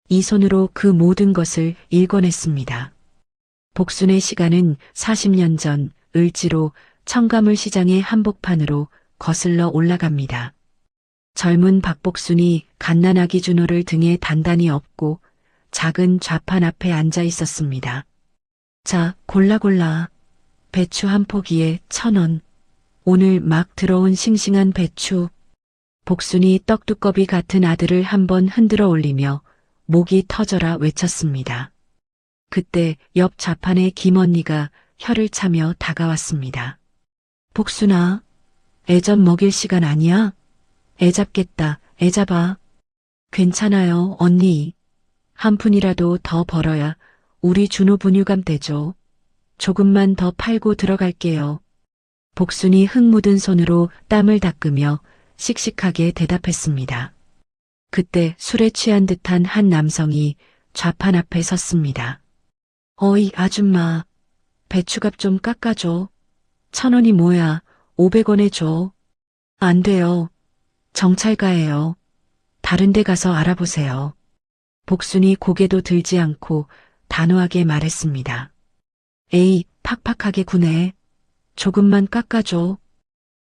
A: 이 손으로 그 모든 것을 읽어냈습니다. 복순의 시간은 40년 전 을지로 청가물 시장의 한복판으로 거슬러 올라갑니다. 젊은 박복순이 갓난아기 준호를 등에 단단히 업고 작은 좌판 앞에 앉아 있었습니다. 자, 골라. 배추 한 포기에 1,000원. 오늘 막 들어온 싱싱한 배추. 복순이 떡두꺼비 같은 아들을 한번 흔들어 올리며 목이 터져라 외쳤습니다. 그때 옆 좌판의 김언니가 혀를 차며 다가왔습니다. 복순아, 애 좀 먹일 시간 아니야? 애 잡겠다, 애 잡아. 괜찮아요, 언니. 한 푼이라도 더 벌어야 우리 준호 분유감 떼죠. 조금만 더 팔고 들어갈게요. 복순이 흙 묻은 손으로 땀을 닦으며 씩씩하게 대답했습니다. 그때 술에 취한 듯한 한 남성이 좌판 앞에 섰습니다. 어이, 아줌마. 배추값 좀 깎아줘. 1,000원이 뭐야, 500원에 줘. 안 돼요. 정찰가예요. 다른 데 가서 알아보세요. 복순이 고개도 들지 않고 단호하게 말했습니다. 에이, 팍팍하게 구네. 조금만 깎아줘.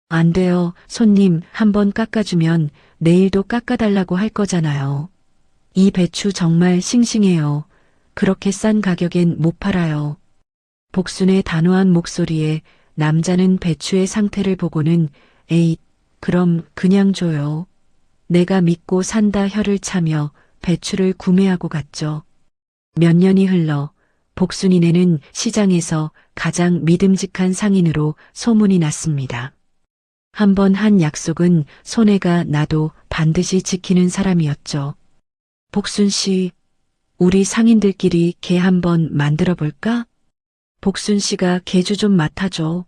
A: 안 돼요. 손님 한 번 깎아주면 내일도 깎아달라고 할 거잖아요. 이 배추 정말 싱싱해요. 그렇게 싼 가격엔 못 팔아요. 복순의 단호한 목소리에 남자는 배추의 상태를 보고는 에잇, 그럼 그냥 줘요. 내가 믿고 산다 혀를 차며 배추를 구매하고 갔죠. 몇 년이 흘러 복순이네는 시장에서 가장 믿음직한 상인으로 소문이 났습니다. 한 번 한 약속은 손해가 나도 반드시 지키는 사람이었죠. 복순 씨, 우리 상인들끼리 개 한번 만들어 볼까? 복순 씨가 개주 좀 맡아줘.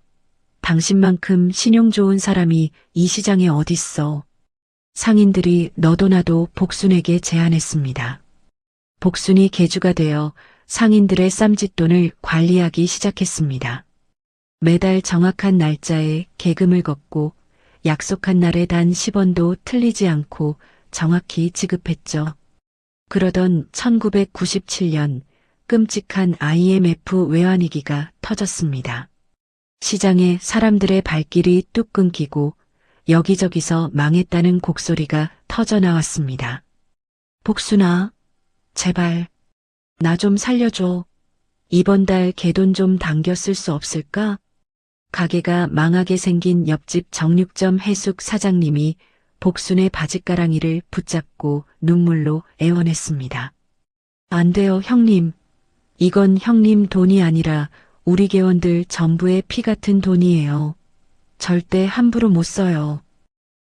A: 당신만큼 신용 좋은 사람이 이 시장에 어딨어. 상인들이 너도 나도 복순에게 제안했습니다. 복순이 개주가 되어 상인들의 쌈짓돈을 관리하기 시작했습니다. 매달 정확한 날짜에 계금을 걷고 약속한 날에 단 10원도 틀리지 않고 정확히 지급했죠. 그러던 1997년 끔찍한 IMF 외환위기가 터졌습니다. 시장에 사람들의 발길이 뚝 끊기고 여기저기서 망했다는 곡소리가 터져나왔습니다. 복순아, 제발 나 좀 살려줘. 이번 달 개돈 좀 당겨 쓸 수 없을까? 가게가 망하게 생긴 옆집 정육점 해숙 사장님이 복순의 바짓가랑이를 붙잡고 눈물로 애원했습니다. 안 돼요, 형님. 이건 형님 돈이 아니라 우리 개원들 전부의 피 같은 돈이에요. 절대 함부로 못 써요.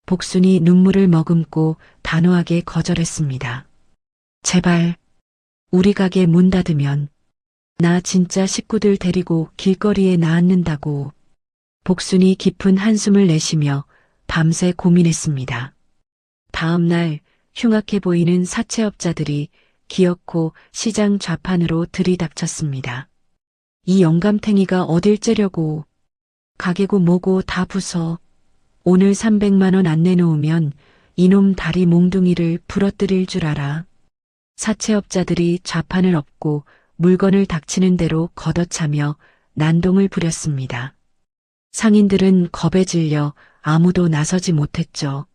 A: 복순이 눈물을 머금고 단호하게 거절했습니다. 제발, 우리 가게 문 닫으면 나 진짜 식구들 데리고 길거리에 나앉는다고. 복순이 깊은 한숨을 내쉬며 밤새 고민했습니다. 다음 날 흉악해 보이는 사채업자들이 기어코 시장 좌판으로 들이닥쳤습니다. 이 영감탱이가 어딜 째려고. 가게고 뭐고 다 부숴. 오늘 300만 원 안 내놓으면 이놈 다리 몽둥이를 부러뜨릴 줄 알아. 사채업자들이 좌판을 엎고 물건을 닥치는 대로 걷어차며 난동을 부렸습니다. 상인들은 겁에 질려 아무도 나서지 못했죠.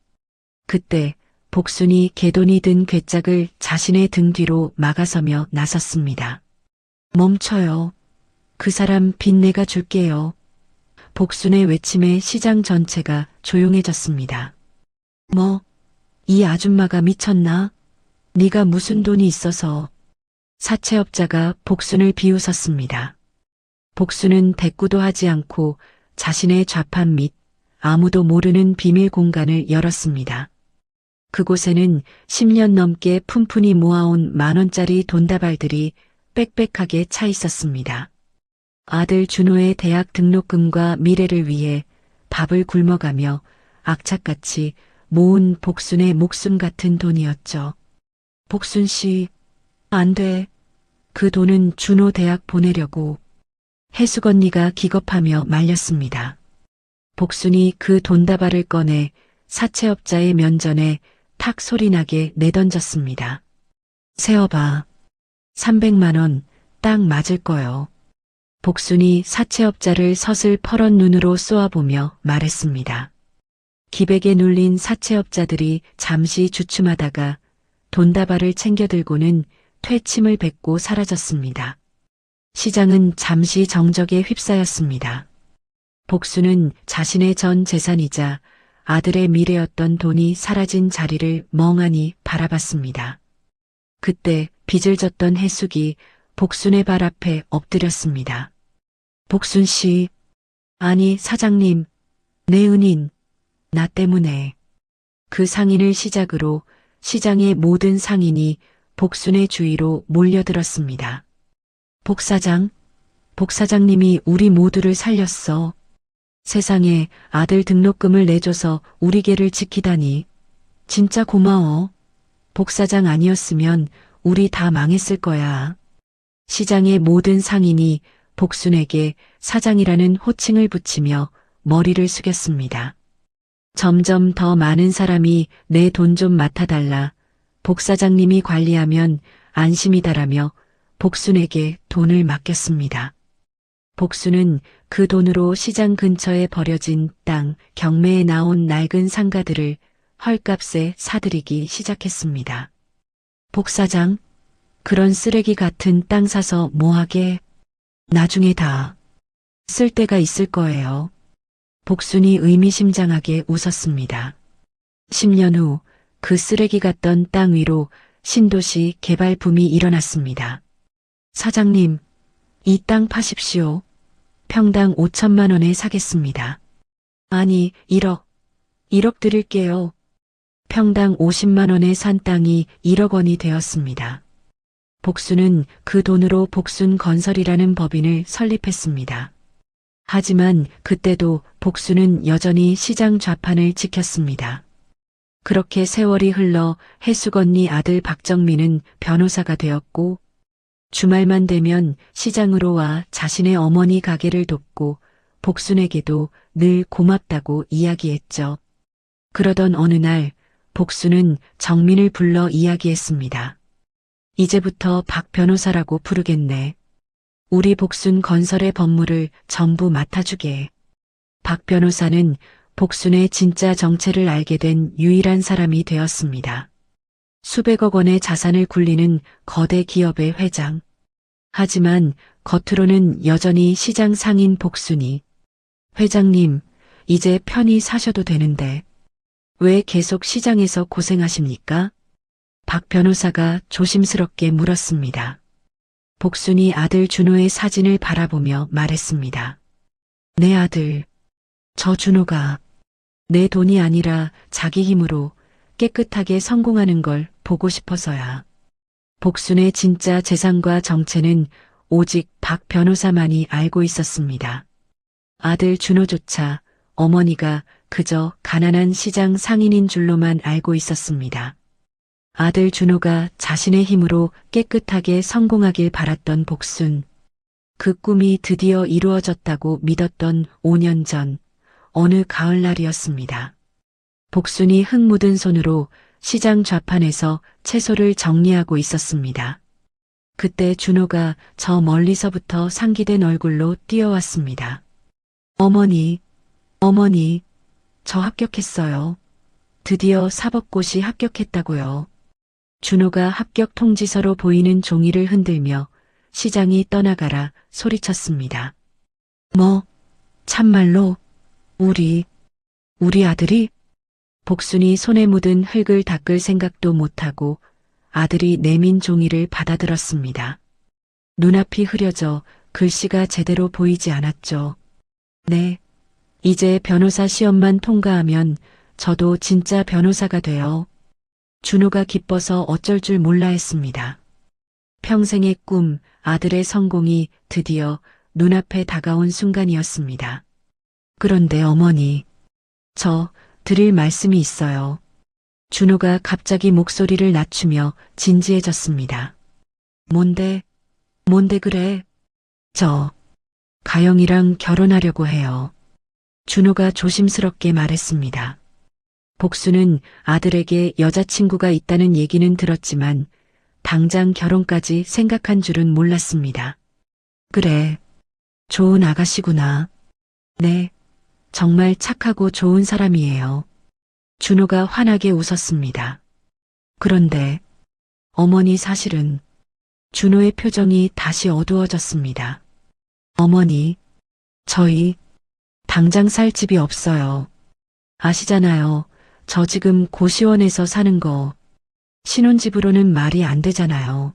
A: 그때 복순이 개돈이 든 괴짝을 자신의 등 뒤로 막아서며 나섰습니다. 멈춰요. 그 사람 빚 내가 줄게요. 복순의 외침에 시장 전체가 조용해졌습니다. 뭐, 이 아줌마가 미쳤나? 네가 무슨 돈이 있어서. 사채업자가 복순을 비웃었습니다. 복순은 대꾸도 하지 않고 자신의 좌판 및 아무도 모르는 비밀 공간을 열었습니다. 그곳에는 10년 넘게 푼푼히 모아온 10,000원짜리 돈다발들이 빽빽하게 차 있었습니다. 아들 준호의 대학 등록금과 미래를 위해 밥을 굶어가며 악착같이 모은 복순의 목숨 같은 돈이었죠. 복순 씨, 안 돼. 그 돈은 준호 대학 보내려고. 해숙 언니가 기겁하며 말렸습니다. 복순이 그 돈다발을 꺼내 사채업자의 면전에 탁 소리나게 내던졌습니다. 세어봐. 300만 원 딱 맞을 거요. 복순이 사채업자를 서슬퍼런 눈으로 쏘아보며 말했습니다. 기백에 눌린 사채업자들이 잠시 주춤하다가 돈다발을 챙겨들고는 퇴침을 뱉고 사라졌습니다. 시장은 잠시 정적에 휩싸였습니다. 복순은 자신의 전 재산이자 아들의 미래였던 돈이 사라진 자리를 멍하니 바라봤습니다. 그때 빚을 졌던 해숙이 복순의 발 앞에 엎드렸습니다. 복순 씨, 아니 사장님, 내 은인, 나 때문에. 그 상인을 시작으로 시장의 모든 상인이 복순의 주위로 몰려들었습니다. 복사장, 복사장님이 우리 모두를 살렸어. 세상에 아들 등록금을 내줘서 우리 개를 지키다니. 진짜 고마워. 복사장 아니었으면 우리 다 망했을 거야. 시장의 모든 상인이 복순에게 사장이라는 호칭을 붙이며 머리를 숙였습니다. 점점 더 많은 사람이 내 돈 좀 맡아달라. 복사장님이 관리하면 안심이다라며 복순에게 돈을 맡겼습니다. 복순은 그 돈으로 시장 근처에 버려진 땅, 경매에 나온 낡은 상가들을 헐값에 사들이기 시작했습니다. 복사장, 그런 쓰레기 같은 땅 사서 뭐하게? 나중에 다 쓸 때가 있을 거예요. 복순이 의미심장하게 웃었습니다. 10년 후 그 쓰레기 같던 땅 위로 신도시 개발 붐이 일어났습니다. 사장님, 이 땅 파십시오. 평당 5천만 원에 사겠습니다. 아니, 1억 드릴게요. 평당 50만 원에 산 땅이 1억 원이 되었습니다. 복순은 그 돈으로 복순건설이라는 법인을 설립했습니다. 하지만 그때도 복순은 여전히 시장 좌판을 지켰습니다. 그렇게 세월이 흘러 해숙 언니 아들 박정민은 변호사가 되었고 주말만 되면 시장으로 와 자신의 어머니 가게를 돕고 복순에게도 늘 고맙다고 이야기했죠. 그러던 어느 날 복순은 정민을 불러 이야기했습니다. 이제부터 박 변호사라고 부르겠네. 우리 복순 건설의 법무를 전부 맡아주게. 박 변호사는 복순의 진짜 정체를 알게 된 유일한 사람이 되었습니다. 수백억 원의 자산을 굴리는 거대 기업의 회장. 하지만 겉으로는 여전히 시장 상인 복순이. 회장님, 이제 편히 사셔도 되는데 왜 계속 시장에서 고생하십니까? 박 변호사가 조심스럽게 물었습니다. 복순이 아들 준호의 사진을 바라보며 말했습니다. 내 아들, 저 준호가 내 돈이 아니라 자기 힘으로 깨끗하게 성공하는 걸 보고 싶어서야. 복순의 진짜 재산과 정체는 오직 박 변호사만이 알고 있었습니다. 아들 준호조차 어머니가 그저 가난한 시장 상인인 줄로만 알고 있었습니다. 아들 준호가 자신의 힘으로 깨끗하게 성공하길 바랐던 복순. 그 꿈이 드디어 이루어졌다고 믿었던 5년 전 어느 가을날이었습니다. 복순이 흙 묻은 손으로 시장 좌판에서 채소를 정리하고 있었습니다. 그때 준호가 저 멀리서부터 상기된 얼굴로 뛰어왔습니다. 어머니, 저 합격했어요. 드디어 사법고시 합격했다고요. 준호가 합격 통지서로 보이는 종이를 흔들며 시장이 떠나가라 소리쳤습니다. 뭐, 참말로, 우리 아들이? 복순이 손에 묻은 흙을 닦을 생각도 못하고 아들이 내민 종이를 받아들었습니다. 눈앞이 흐려져 글씨가 제대로 보이지 않았죠. 네, 이제 변호사 시험만 통과하면 저도 진짜 변호사가 돼요. 준호가 기뻐서 어쩔 줄 몰라 했습니다. 평생의 꿈, 아들의 성공이 드디어 눈앞에 다가온 순간이었습니다. 그런데 어머니, 저 드릴 말씀이 있어요. 준호가 갑자기 목소리를 낮추며 진지해졌습니다. 뭔데 그래? 저 가영이랑 결혼하려고 해요. 준호가 조심스럽게 말했습니다. 복수는 아들에게 여자친구가 있다는 얘기는 들었지만 당장 결혼까지 생각한 줄은 몰랐습니다. 그래, 좋은 아가씨구나. 네, 정말 착하고 좋은 사람이에요. 준호가 환하게 웃었습니다. 그런데 어머니 사실은 준호의 표정이 다시 어두워졌습니다. 어머니, 저희 당장 살 집이 없어요. 아시잖아요. 저 지금 고시원에서 사는 거 신혼집으로는 말이 안 되잖아요.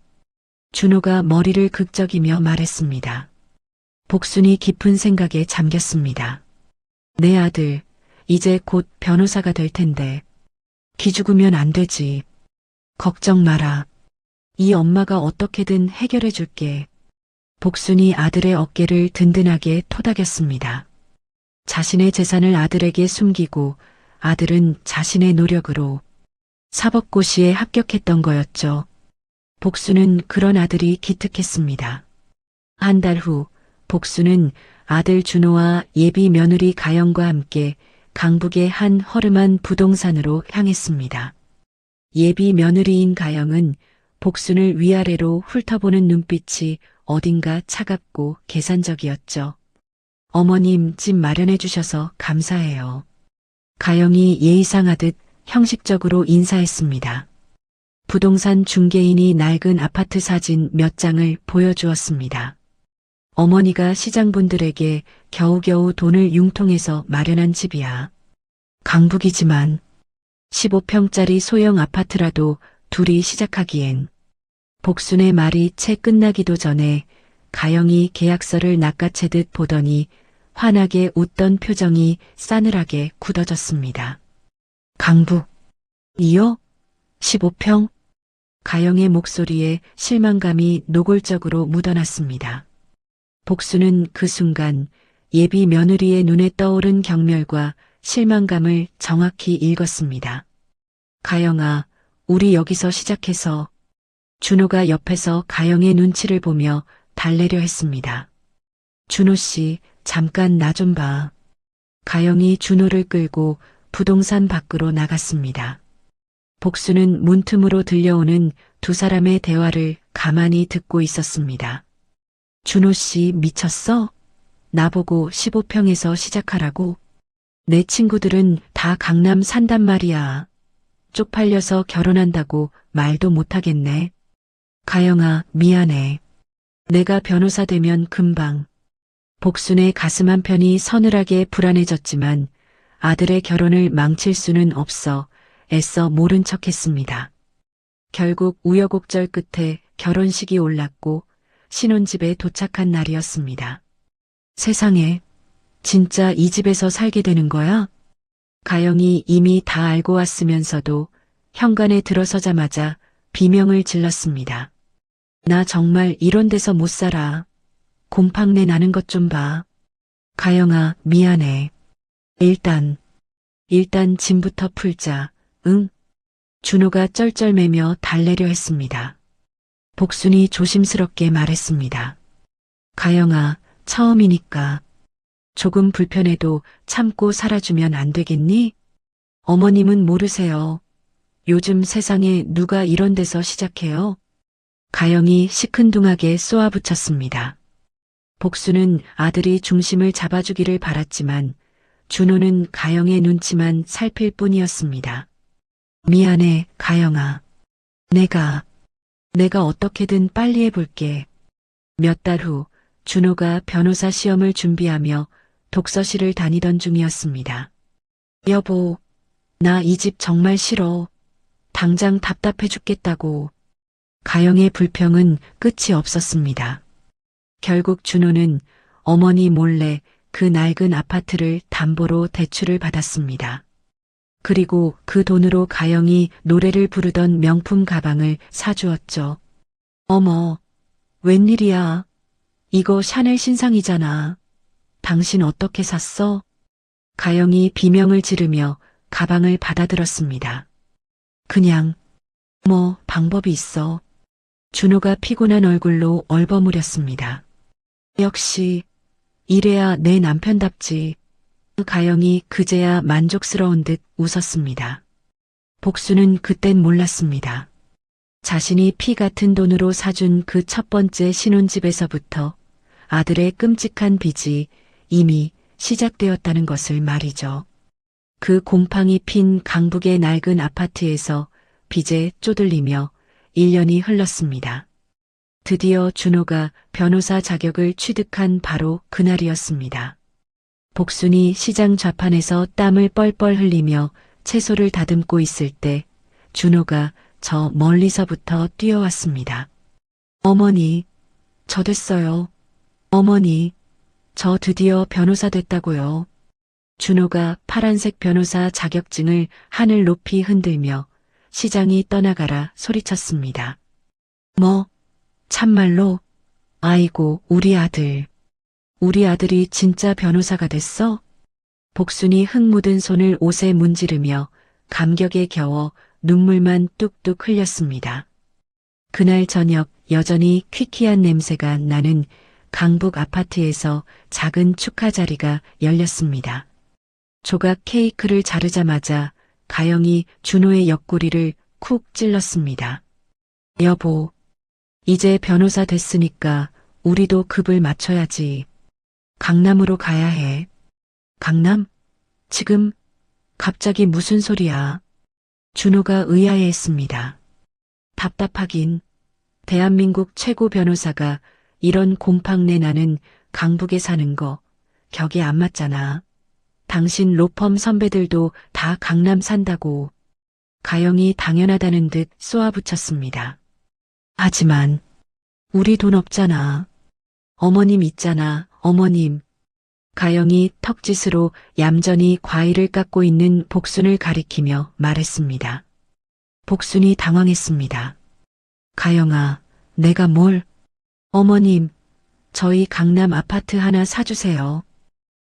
A: 준호가 머리를 극적이며 말했습니다. 복순이 깊은 생각에 잠겼습니다. 내 아들, 이제 곧 변호사가 될 텐데. 기죽으면 안 되지. 걱정 마라. 이 엄마가 어떻게든 해결해 줄게. 복순이 아들의 어깨를 든든하게 토닥였습니다. 자신의 재산을 아들에게 숨기고 아들은 자신의 노력으로 사법고시에 합격했던 거였죠. 복수는 그런 아들이 기특했습니다. 한 달 후 복수는 아들 준호와 예비 며느리 가영과 함께 강북의 한 허름한 부동산으로 향했습니다. 예비 며느리인 가영은 복순을 위아래로 훑어보는 눈빛이 어딘가 차갑고 계산적이었죠. 어머님 집 마련해 주셔서 감사해요. 가영이 예의상하듯 형식적으로 인사했습니다. 부동산 중개인이 낡은 아파트 사진 몇 장을 보여주었습니다. 어머니가 시장분들에게 겨우겨우 돈을 융통해서 마련한 집이야. 강북이지만 15평짜리 소형 아파트라도 둘이 시작하기엔. 복순의 말이 채 끝나기도 전에 가영이 계약서를 낚아채듯 보더니 환하게 웃던 표정이 싸늘하게 굳어졌습니다. 강북, 이요? 15평? 가영의 목소리에 실망감이 노골적으로 묻어났습니다. 복수는 그 순간 예비 며느리의 눈에 떠오른 경멸과 실망감을 정확히 읽었습니다. 가영아, 우리 여기서 시작해서. 준호가 옆에서 가영의 눈치를 보며 달래려 했습니다. 준호 씨, 잠깐 나 좀 봐. 가영이 준호를 끌고 부동산 밖으로 나갔습니다. 복수는 문틈으로 들려오는 두 사람의 대화를 가만히 듣고 있었습니다. 준호 씨 미쳤어? 나보고 15평에서 시작하라고? 내 친구들은 다 강남 산단 말이야. 쪽팔려서 결혼한다고 말도 못하겠네. 가영아, 미안해. 내가 변호사 되면 금방. 복순의 가슴 한편이 서늘하게 불안해졌지만 아들의 결혼을 망칠 수는 없어 애써 모른 척했습니다. 결국 우여곡절 끝에 결혼식이 올랐고 신혼집에 도착한 날이었습니다. 세상에, 진짜 이 집에서 살게 되는 거야? 가영이 이미 다 알고 왔으면서도 현관에 들어서자마자 비명을 질렀습니다. 나 정말 이런 데서 못 살아. 곰팡내 나는 것 좀 봐. 가영아, 미안해. 일단 짐부터 풀자. 응? 준호가 쩔쩔매며 달래려 했습니다. 복순이 조심스럽게 말했습니다. 가영아, 처음이니까. 조금 불편해도 참고 살아주면 안 되겠니? 어머님은 모르세요. 요즘 세상에 누가 이런 데서 시작해요? 가영이 시큰둥하게 쏘아붙였습니다. 복수는 아들이 중심을 잡아주기를 바랐지만 준호는 가영의 눈치만 살필 뿐이었습니다. 미안해, 가영아. 내가 어떻게든 빨리 해볼게. 몇 달 후 준호가 변호사 시험을 준비하며 독서실을 다니던 중이었습니다. 여보, 나 이 집 정말 싫어. 당장 답답해 죽겠다고. 가영의 불평은 끝이 없었습니다. 결국 준호는 어머니 몰래 그 낡은 아파트를 담보로 대출을 받았습니다. 그리고 그 돈으로 가영이 노래를 부르던 명품 가방을 사주었죠. 어머, 웬일이야. 이거 샤넬 신상이잖아. 당신 어떻게 샀어? 가영이 비명을 지르며 가방을 받아들었습니다. 그냥, 방법이 있어. 준호가 피곤한 얼굴로 얼버무렸습니다. 역시, 이래야 내 남편답지. 가영이 그제야 만족스러운 듯 웃었습니다. 복수는 그땐 몰랐습니다. 자신이 피 같은 돈으로 사준 그 첫 번째 신혼집에서부터 아들의 끔찍한 빚이 이미 시작되었다는 것을 말이죠. 그 곰팡이 핀 강북의 낡은 아파트에서 빚에 쪼들리며 1년이 흘렀습니다. 드디어 준호가 변호사 자격을 취득한 바로 그날이었습니다. 복순이 시장 좌판에서 땀을 뻘뻘 흘리며 채소를 다듬고 있을 때 준호가 저 멀리서부터 뛰어왔습니다. 어머니, 저 됐어요. 어머니, 저 드디어 변호사 됐다고요. 준호가 파란색 변호사 자격증을 하늘 높이 흔들며 시장이 떠나가라 소리쳤습니다. 뭐, 참말로? 아이고, 우리 아들이 진짜 변호사가 됐어? 복순이 흙 묻은 손을 옷에 문지르며 감격에 겨워 눈물만 뚝뚝 흘렸습니다. 그날 저녁 여전히 퀴퀴한 냄새가 나는 강북 아파트에서 작은 축하 자리가 열렸습니다. 조각 케이크를 자르자마자 가영이 준호의 옆구리를 쿡 찔렀습니다. 여보, 이제 변호사 됐으니까 우리도 급을 맞춰야지. 강남으로 가야 해. 강남? 지금 갑자기 무슨 소리야? 준호가 의아해했습니다. 답답하긴. 대한민국 최고 변호사가 이런 곰팡내 나는 강북에 사는 거 격에 안 맞잖아. 당신 로펌 선배들도 다 강남 산다고. 가영이 당연하다는 듯 쏘아붙였습니다. 하지만 우리 돈 없잖아. 어머님 있잖아, 어머님. 가영이 턱짓으로 얌전히 과일을 깎고 있는 복순을 가리키며 말했습니다. 복순이 당황했습니다. 가영아, 내가 뭘? 어머님, 저희 강남 아파트 하나 사주세요.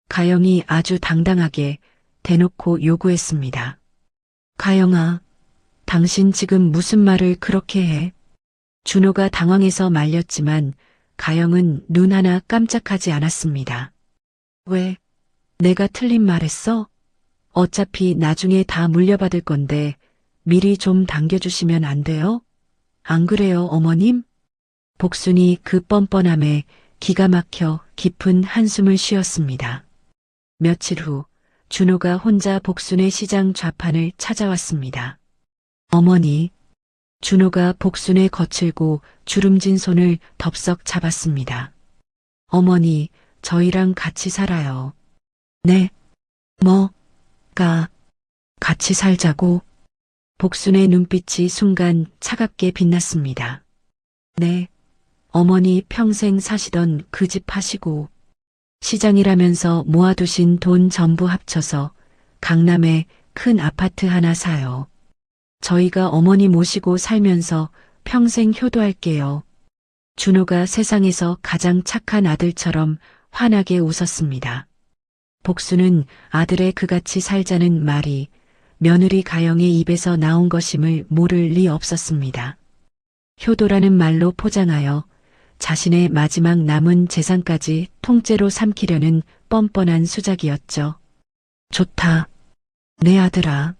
A: 가영이 아주 당당하게 대놓고 요구했습니다. 가영아, 당신 지금 무슨 말을 그렇게 해? 준호가 당황해서 말렸지만 가영은 눈 하나 깜짝하지 않았습니다. 왜? 내가 틀린 말했어? 어차피 나중에 다 물려받을 건데 미리 좀 당겨주시면 안 돼요? 안 그래요, 어머님? 복순이 그 뻔뻔함에 기가 막혀 깊은 한숨을 쉬었습니다. 며칠 후 준호가 혼자 복순의 시장 좌판을 찾아왔습니다. 어머니, 준호가 복순의 거칠고 주름진 손을 덥석 잡았습니다. 어머니, 저희랑 같이 살아요. 네? 같이 살자고? 복순의 눈빛이 순간 차갑게 빛났습니다. 네, 어머니 평생 사시던 그 집 파시고 시장이라면서 모아두신 돈 전부 합쳐서 강남에 큰 아파트 하나 사요. 저희가 어머니 모시고 살면서 평생 효도할게요. 준호가 세상에서 가장 착한 아들처럼 환하게 웃었습니다. 복수는 아들의 그같이 살자는 말이 며느리 가영의 입에서 나온 것임을 모를 리 없었습니다. 효도라는 말로 포장하여 자신의 마지막 남은 재산까지 통째로 삼키려는 뻔뻔한 수작이었죠. 좋다. 내 아들아.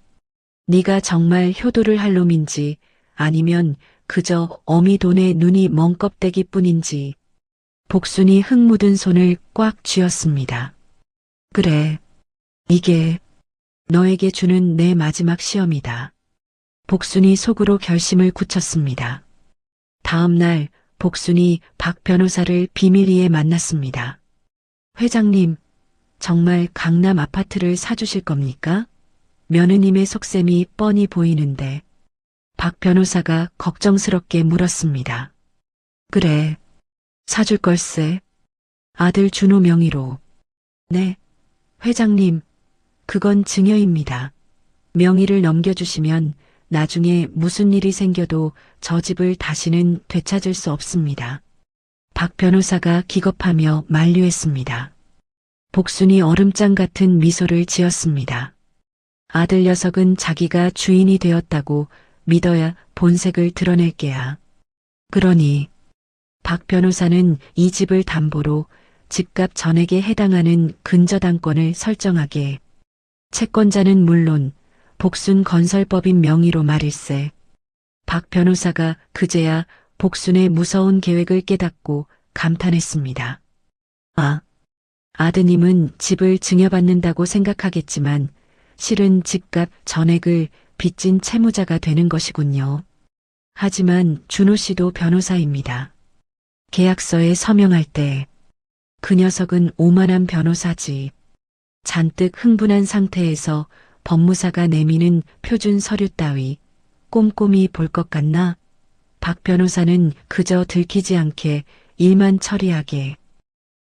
A: 네가 정말 효도를 할 놈인지 아니면 그저 어미 돈에 눈이 먼 껍데기뿐인지. 복순이 흙 묻은 손을 꽉 쥐었습니다. 그래. 이게 너에게 주는 내 마지막 시험이다. 복순이 속으로 결심을 굳혔습니다. 다음 날 복순이 박 변호사를 비밀리에 만났습니다. 회장님, 정말 강남 아파트를 사주실 겁니까? 며느님의 속셈이 뻔히 보이는데 박 변호사가 걱정스럽게 물었습니다. 그래, 사줄 걸세. 아들 준호 명의로. 네, 회장님, 그건 증여입니다. 명의를 넘겨주시면 나중에 무슨 일이 생겨도 저 집을 다시는 되찾을 수 없습니다. 박 변호사가 기겁하며 만류했습니다. 복순이 얼음장 같은 미소를 지었습니다. 아들 녀석은 자기가 주인이 되었다고 믿어야 본색을 드러낼 게야. 그러니 박 변호사는 이 집을 담보로 집값 전액에 해당하는 근저당권을 설정하게 채권자는 물론 복순 건설법인 명의로 말일세. 박 변호사가 그제야 복순의 무서운 계획을 깨닫고 감탄했습니다. 아, 아드님은 집을 증여받는다고 생각하겠지만 실은 집값 전액을 빚진 채무자가 되는 것이군요. 하지만 준호 씨도 변호사입니다. 계약서에 서명할 때 그 녀석은 오만한 변호사지. 잔뜩 흥분한 상태에서 법무사가 내미는 표준 서류 따위 꼼꼼히 볼 것 같나? 박 변호사는 그저 들키지 않게 일만 처리하게.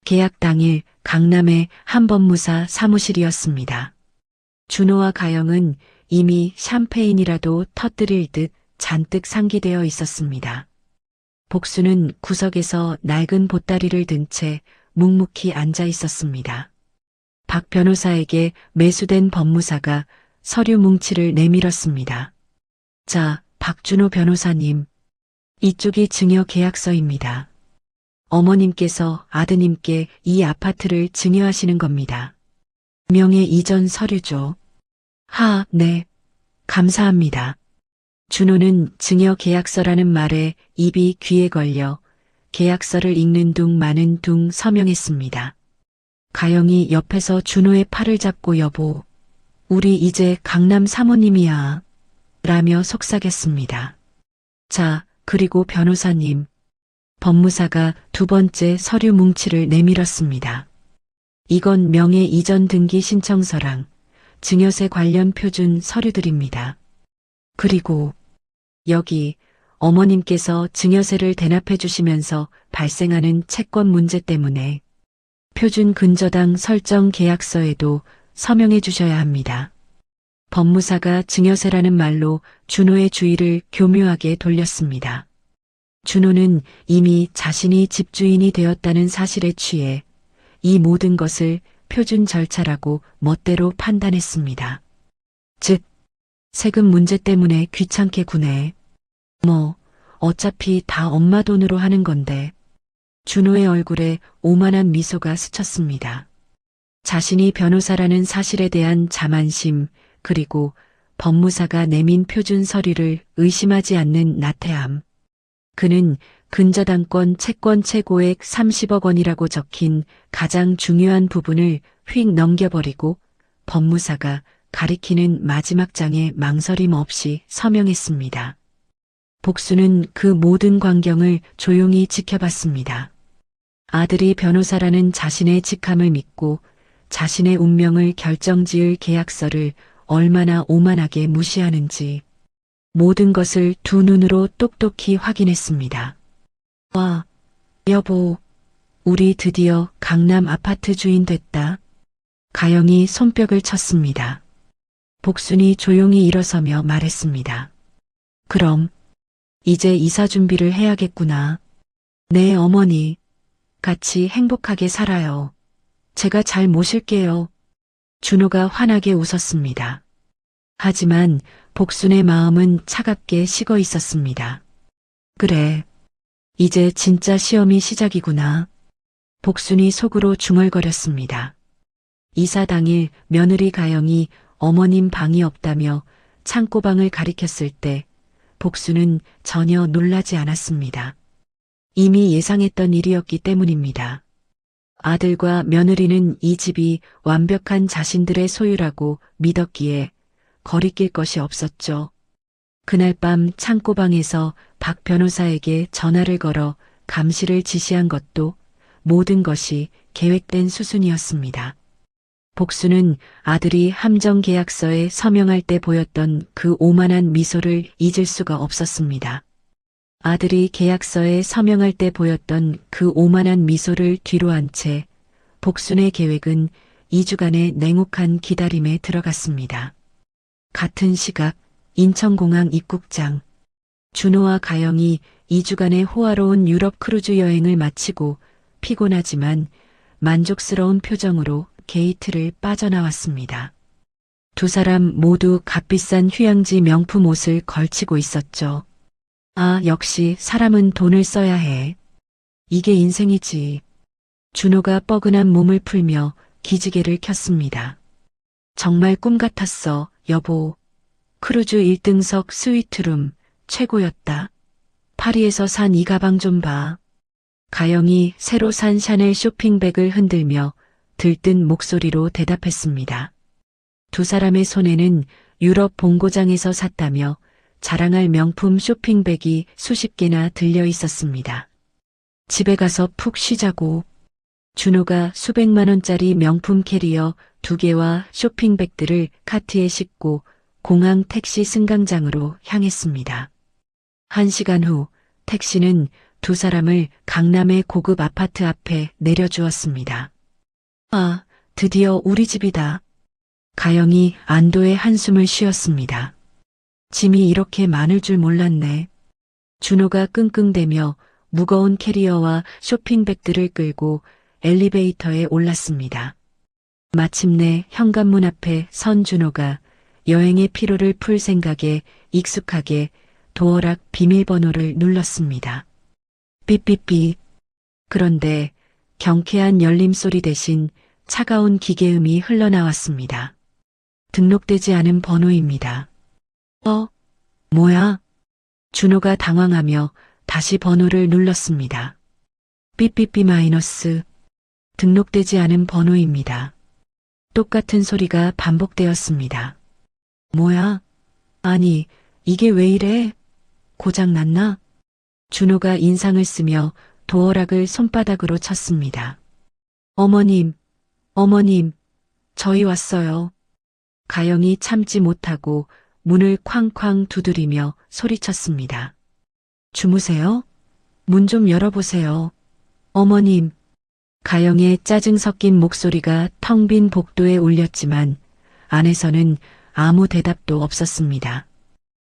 A: 계약 당일 강남의 한 법무사 사무실이었습니다. 준호와 가영은 이미 샴페인이라도 터뜨릴 듯 잔뜩 상기되어 있었습니다. 복수는 구석에서 낡은 보따리를 든 채 묵묵히 앉아 있었습니다. 박 변호사에게 매수된 법무사가 서류 뭉치를 내밀었습니다. 자, 박준호 변호사님. 이쪽이 증여 계약서입니다. 어머님께서 아드님께 이 아파트를 증여하시는 겁니다. 명예 이전 서류죠. 네. 감사합니다. 준호는 증여 계약서라는 말에 입이 귀에 걸려 계약서를 읽는 둥 마는 둥 서명했습니다. 가영이 옆에서 준호의 팔을 잡고 여보, 우리 이제 강남 사모님이야. 라며 속삭였습니다. 자, 그리고 변호사님. 법무사가 두 번째 서류 뭉치를 내밀었습니다. 이건 명예 이전 등기 신청서랑 증여세 관련 표준 서류들입니다. 그리고 여기 어머님께서 증여세를 대납해 주시면서 발생하는 채권 문제 때문에 표준 근저당 설정 계약서에도 서명해 주셔야 합니다. 법무사가 증여세라는 말로 준호의 주의를 교묘하게 돌렸습니다. 준호는 이미 자신이 집주인이 되었다는 사실에 취해 이 모든 것을 표준 절차라고 멋대로 판단했습니다. 즉, 세금 문제 때문에 귀찮게 구네. 어차피 다 엄마 돈으로 하는 건데. 준호의 얼굴에 오만한 미소가 스쳤습니다. 자신이 변호사라는 사실에 대한 자만심, 그리고 법무사가 내민 표준 서류를 의심하지 않는 나태함. 그는 근저당권 채권 최고액 30억 원이라고 적힌 가장 중요한 부분을 휙 넘겨버리고 법무사가 가리키는 마지막 장에 망설임 없이 서명했습니다. 복수는 그 모든 광경을 조용히 지켜봤습니다. 아들이 변호사라는 자신의 직함을 믿고 자신의 운명을 결정지을 계약서를 얼마나 오만하게 무시하는지 모든 것을 두 눈으로 똑똑히 확인했습니다. 와, 여보, 우리 드디어 강남 아파트 주인 됐다. 가영이 손뼉을 쳤습니다. 복순이 조용히 일어서며 말했습니다. 그럼 이제 이사 준비를 해야겠구나. 네, 어머니. 같이 행복하게 살아요. 제가 잘 모실게요. 준호가 환하게 웃었습니다. 하지만 복순의 마음은 차갑게 식어 있었습니다. 그래. 이제 진짜 시험이 시작이구나. 복순이 속으로 중얼거렸습니다. 이사 당일 며느리 가영이 어머님 방이 없다며 창고방을 가리켰을 때 복순은 전혀 놀라지 않았습니다. 이미 예상했던 일이었기 때문입니다. 아들과 며느리는 이 집이 완벽한 자신들의 소유라고 믿었기에 거리낄 것이 없었죠. 그날 밤 창고방에서 박 변호사에게 전화를 걸어 감시를 지시한 것도 모든 것이 계획된 수순이었습니다. 복수는 아들이 함정계약서에 서명할 때 보였던 그 오만한 미소를 잊을 수가 없었습니다. 아들이 계약서에 서명할 때 보였던 그 오만한 미소를 뒤로 한 채 복순의 계획은 2주간의 냉혹한 기다림에 들어갔습니다. 같은 시각 인천공항 입국장. 준호와 가영이 2주간의 호화로운 유럽 크루즈 여행을 마치고 피곤하지만 만족스러운 표정으로 게이트를 빠져나왔습니다. 두 사람 모두 값비싼 휴양지 명품 옷을 걸치고 있었죠. 역시 사람은 돈을 써야 해. 이게 인생이지. 준호가 뻐근한 몸을 풀며 기지개를 켰습니다. 정말 꿈 같았어, 여보. 크루즈 1등석 스위트룸 최고였다. 파리에서 산 이 가방 좀 봐. 가영이 새로 산 샤넬 쇼핑백을 흔들며 들뜬 목소리로 대답했습니다. 두 사람의 손에는 유럽 본고장에서 샀다며 자랑할 명품 쇼핑백이 수십 개나 들려 있었습니다. 집에 가서 푹 쉬자고. 준호가 수백만 원짜리 명품 캐리어 2개와 쇼핑백들을 카트에 싣고 공항 택시 승강장으로 향했습니다. 1시간 후 택시는 두 사람을 강남의 고급 아파트 앞에 내려주었습니다. 아, 드디어 우리 집이다. 가영이 안도의 한숨을 쉬었습니다. 짐이 이렇게 많을 줄 몰랐네. 준호가 끙끙대며 무거운 캐리어와 쇼핑백들을 끌고 엘리베이터에 올랐습니다. 마침내 현관문 앞에 선 준호가 여행의 피로를 풀 생각에 익숙하게 도어락 비밀번호를 눌렀습니다. 삐삐삐. 그런데 경쾌한 열림소리 대신 차가운 기계음이 흘러나왔습니다. 등록되지 않은 번호입니다. 뭐야? 준호가 당황하며 다시 번호를 눌렀습니다. 삐삐삐 마이너스. 등록되지 않은 번호입니다. 똑같은 소리가 반복되었습니다. 뭐야? 아니, 이게 왜 이래? 고장 났나? 준호가 인상을 쓰며 도어락을 손바닥으로 쳤습니다. 어머님, 저희 왔어요. 가영이 참지 못하고 문을 쾅쾅 두드리며 소리쳤습니다. 주무세요? 문 좀 열어보세요. 어머님. 가영의 짜증 섞인 목소리가 텅 빈 복도에 울렸지만 안에서는 아무 대답도 없었습니다.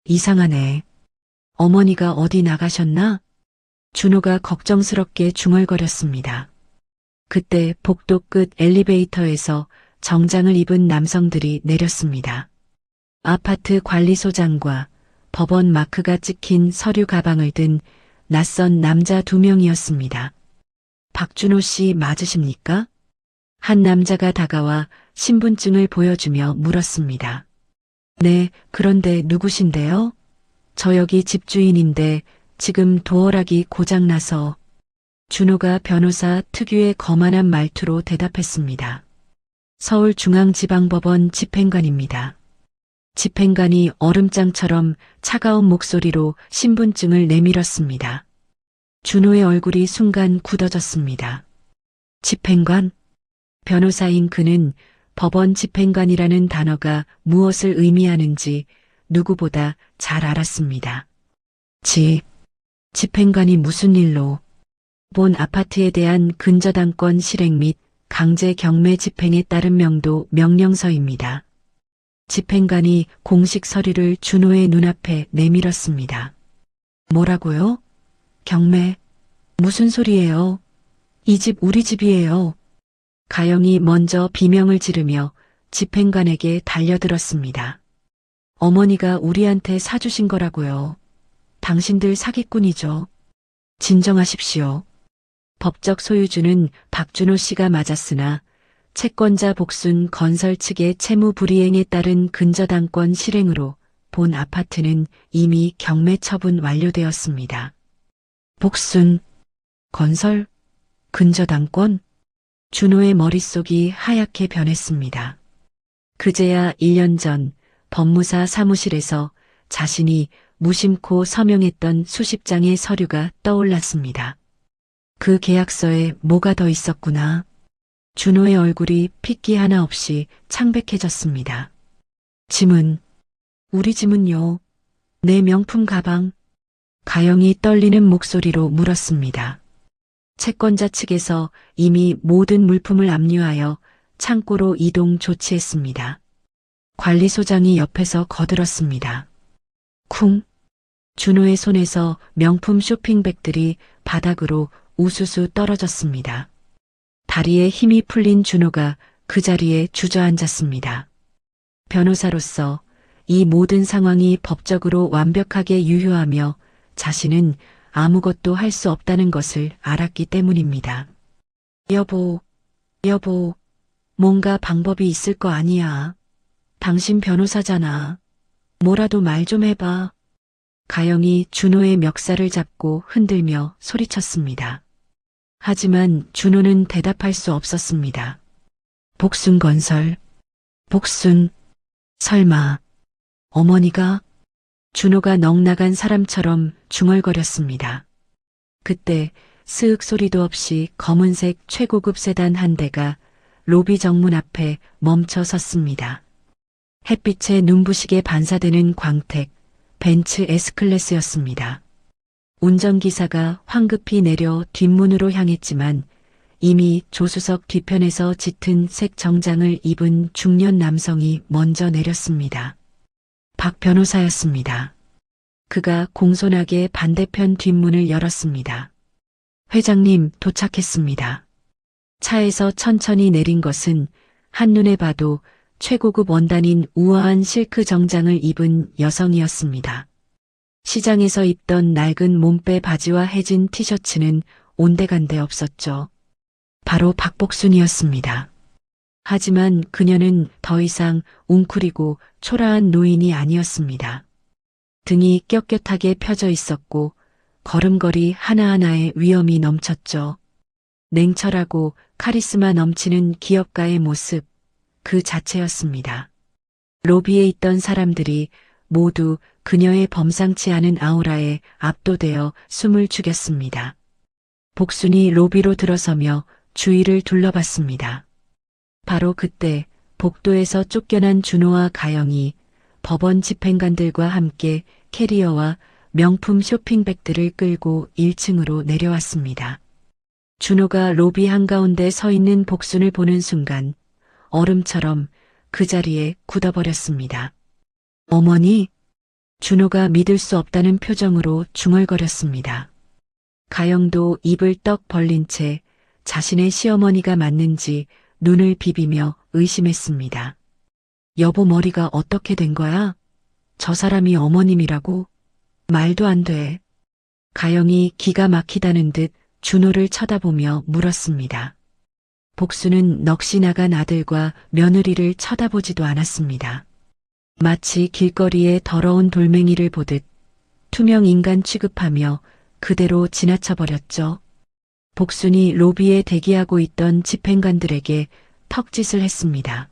A: 이상하네. 어머니가 어디 나가셨나? 준호가 걱정스럽게 중얼거렸습니다. 그때 복도 끝 엘리베이터에서 정장을 입은 남성들이 내렸습니다. 아파트 관리소장과 법원 마크가 찍힌 서류 가방을 든 낯선 남자 2명이었습니다. 박준호 씨 맞으십니까? 한 남자가 다가와 신분증을 보여주며 물었습니다. 네, 그런데 누구신데요? 저 여기 집주인인데 지금 도어락이 고장나서. 준호가 변호사 특유의 거만한 말투로 대답했습니다. 서울중앙지방법원 집행관입니다. 집행관이 얼음장처럼 차가운 목소리로 신분증을 내밀었습니다. 준호의 얼굴이 순간 굳어졌습니다. 집행관? 변호사인 그는 법원 집행관이라는 단어가 무엇을 의미하는지 누구보다 잘 알았습니다. 집행관이 무슨 일로? 본 아파트에 대한 근저당권 실행 및 강제 경매 집행에 따른 명도 명령서입니다. 집행관이 공식 서류를 준호의 눈앞에 내밀었습니다. 뭐라고요? 경매? 무슨 소리예요? 이 집 우리 집이에요. 가영이 먼저 비명을 지르며 집행관에게 달려들었습니다. 어머니가 우리한테 사주신 거라고요. 당신들 사기꾼이죠. 진정하십시오. 법적 소유주는 박준호 씨가 맞았으나 채권자 복순 건설 측의 채무 불이행에 따른 근저당권 실행으로 본 아파트는 이미 경매 처분 완료되었습니다. 복순, 건설, 근저당권? 준호의 머릿속이 하얗게 변했습니다. 그제야 1년 전 법무사 사무실에서 자신이 무심코 서명했던 수십 장의 서류가 떠올랐습니다. 그 계약서에 뭐가 더 있었구나. 준호의 얼굴이 핏기 하나 없이 창백해졌습니다. 짐은? 우리 짐은요. 내 명품 가방. 가영이 떨리는 목소리로 물었습니다. 채권자 측에서 이미 모든 물품을 압류하여 창고로 이동 조치했습니다. 관리소장이 옆에서 거들었습니다. 쿵. 준호의 손에서 명품 쇼핑백들이 바닥으로 우수수 떨어졌습니다. 다리에 힘이 풀린 준호가 그 자리에 주저앉았습니다. 변호사로서 이 모든 상황이 법적으로 완벽하게 유효하며 자신은 아무것도 할 수 없다는 것을 알았기 때문입니다. 여보, 뭔가 방법이 있을 거 아니야. 당신 변호사잖아. 뭐라도 말 좀 해봐. 가영이 준호의 멱살을 잡고 흔들며 소리쳤습니다. 하지만 준호는 대답할 수 없었습니다. 복순건설. 복순. 설마. 어머니가? 준호가 넋나간 사람처럼 중얼거렸습니다. 그때 스윽 소리도 없이 검은색 최고급 세단 한 대가 로비 정문 앞에 멈춰 섰습니다. 햇빛에 눈부시게 반사되는 광택, 벤츠 S클래스였습니다. 운전기사가 황급히 내려 뒷문으로 향했지만 이미 조수석 뒤편에서 짙은 색 정장을 입은 중년 남성이 먼저 내렸습니다. 박 변호사였습니다. 그가 공손하게 반대편 뒷문을 열었습니다. 회장님 도착했습니다. 차에서 천천히 내린 것은 한눈에 봐도 최고급 원단인 우아한 실크 정장을 입은 여성이었습니다. 시장에서 입던 낡은 몸빼 바지와 해진 티셔츠는 온데간데 없었죠. 바로 박복순이었습니다. 하지만 그녀는 더 이상 웅크리고 초라한 노인이 아니었습니다. 등이 꼿꼿하게 펴져 있었고 걸음걸이 하나하나에 위엄이 넘쳤죠. 냉철하고 카리스마 넘치는 기업가의 모습 그 자체였습니다. 로비에 있던 사람들이 모두 그녀의 범상치 않은 아우라에 압도되어 숨을 죽였습니다. 복순이 로비로 들어서며 주위를 둘러봤습니다. 바로 그때 복도에서 쫓겨난 준호와 가영이 법원 집행관들과 함께 캐리어와 명품 쇼핑백들을 끌고 1층으로 내려왔습니다. 준호가 로비 한가운데 서 있는 복순을 보는 순간 얼음처럼 그 자리에 굳어버렸습니다. 어머니? 준호가 믿을 수 없다는 표정으로 중얼거렸습니다. 가영도 입을 떡 벌린 채 자신의 시어머니가 맞는지 눈을 비비며 의심했습니다. 여보 머리가 어떻게 된 거야? 저 사람이 어머님이라고? 말도 안 돼. 가영이 기가 막히다는 듯 준호를 쳐다보며 물었습니다. 복수는 넋이 나간 아들과 며느리를 쳐다보지도 않았습니다. 마치 길거리에 더러운 돌멩이를 보듯 투명 인간 취급하며 그대로 지나쳐버렸죠. 복순이 로비에 대기하고 있던 집행관들에게 턱짓을 했습니다.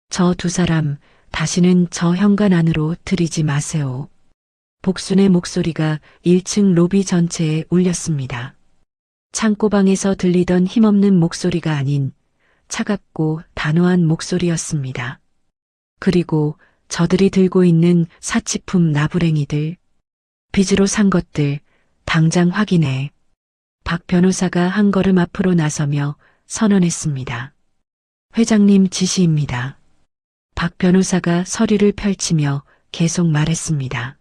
A: 저 두 사람 다시는 저 현관 안으로 들이지 마세요. 복순의 목소리가 1층 로비 전체에 울렸습니다. 창고방에서 들리던 힘없는 목소리가 아닌 차갑고 단호한 목소리였습니다. 그리고 저들이 들고 있는 사치품 나부랭이들, 빚으로 산 것들 당장 확인해. 박 변호사가 한 걸음 앞으로 나서며 선언했습니다. 회장님 지시입니다. 박 변호사가 서류를 펼치며 계속 말했습니다.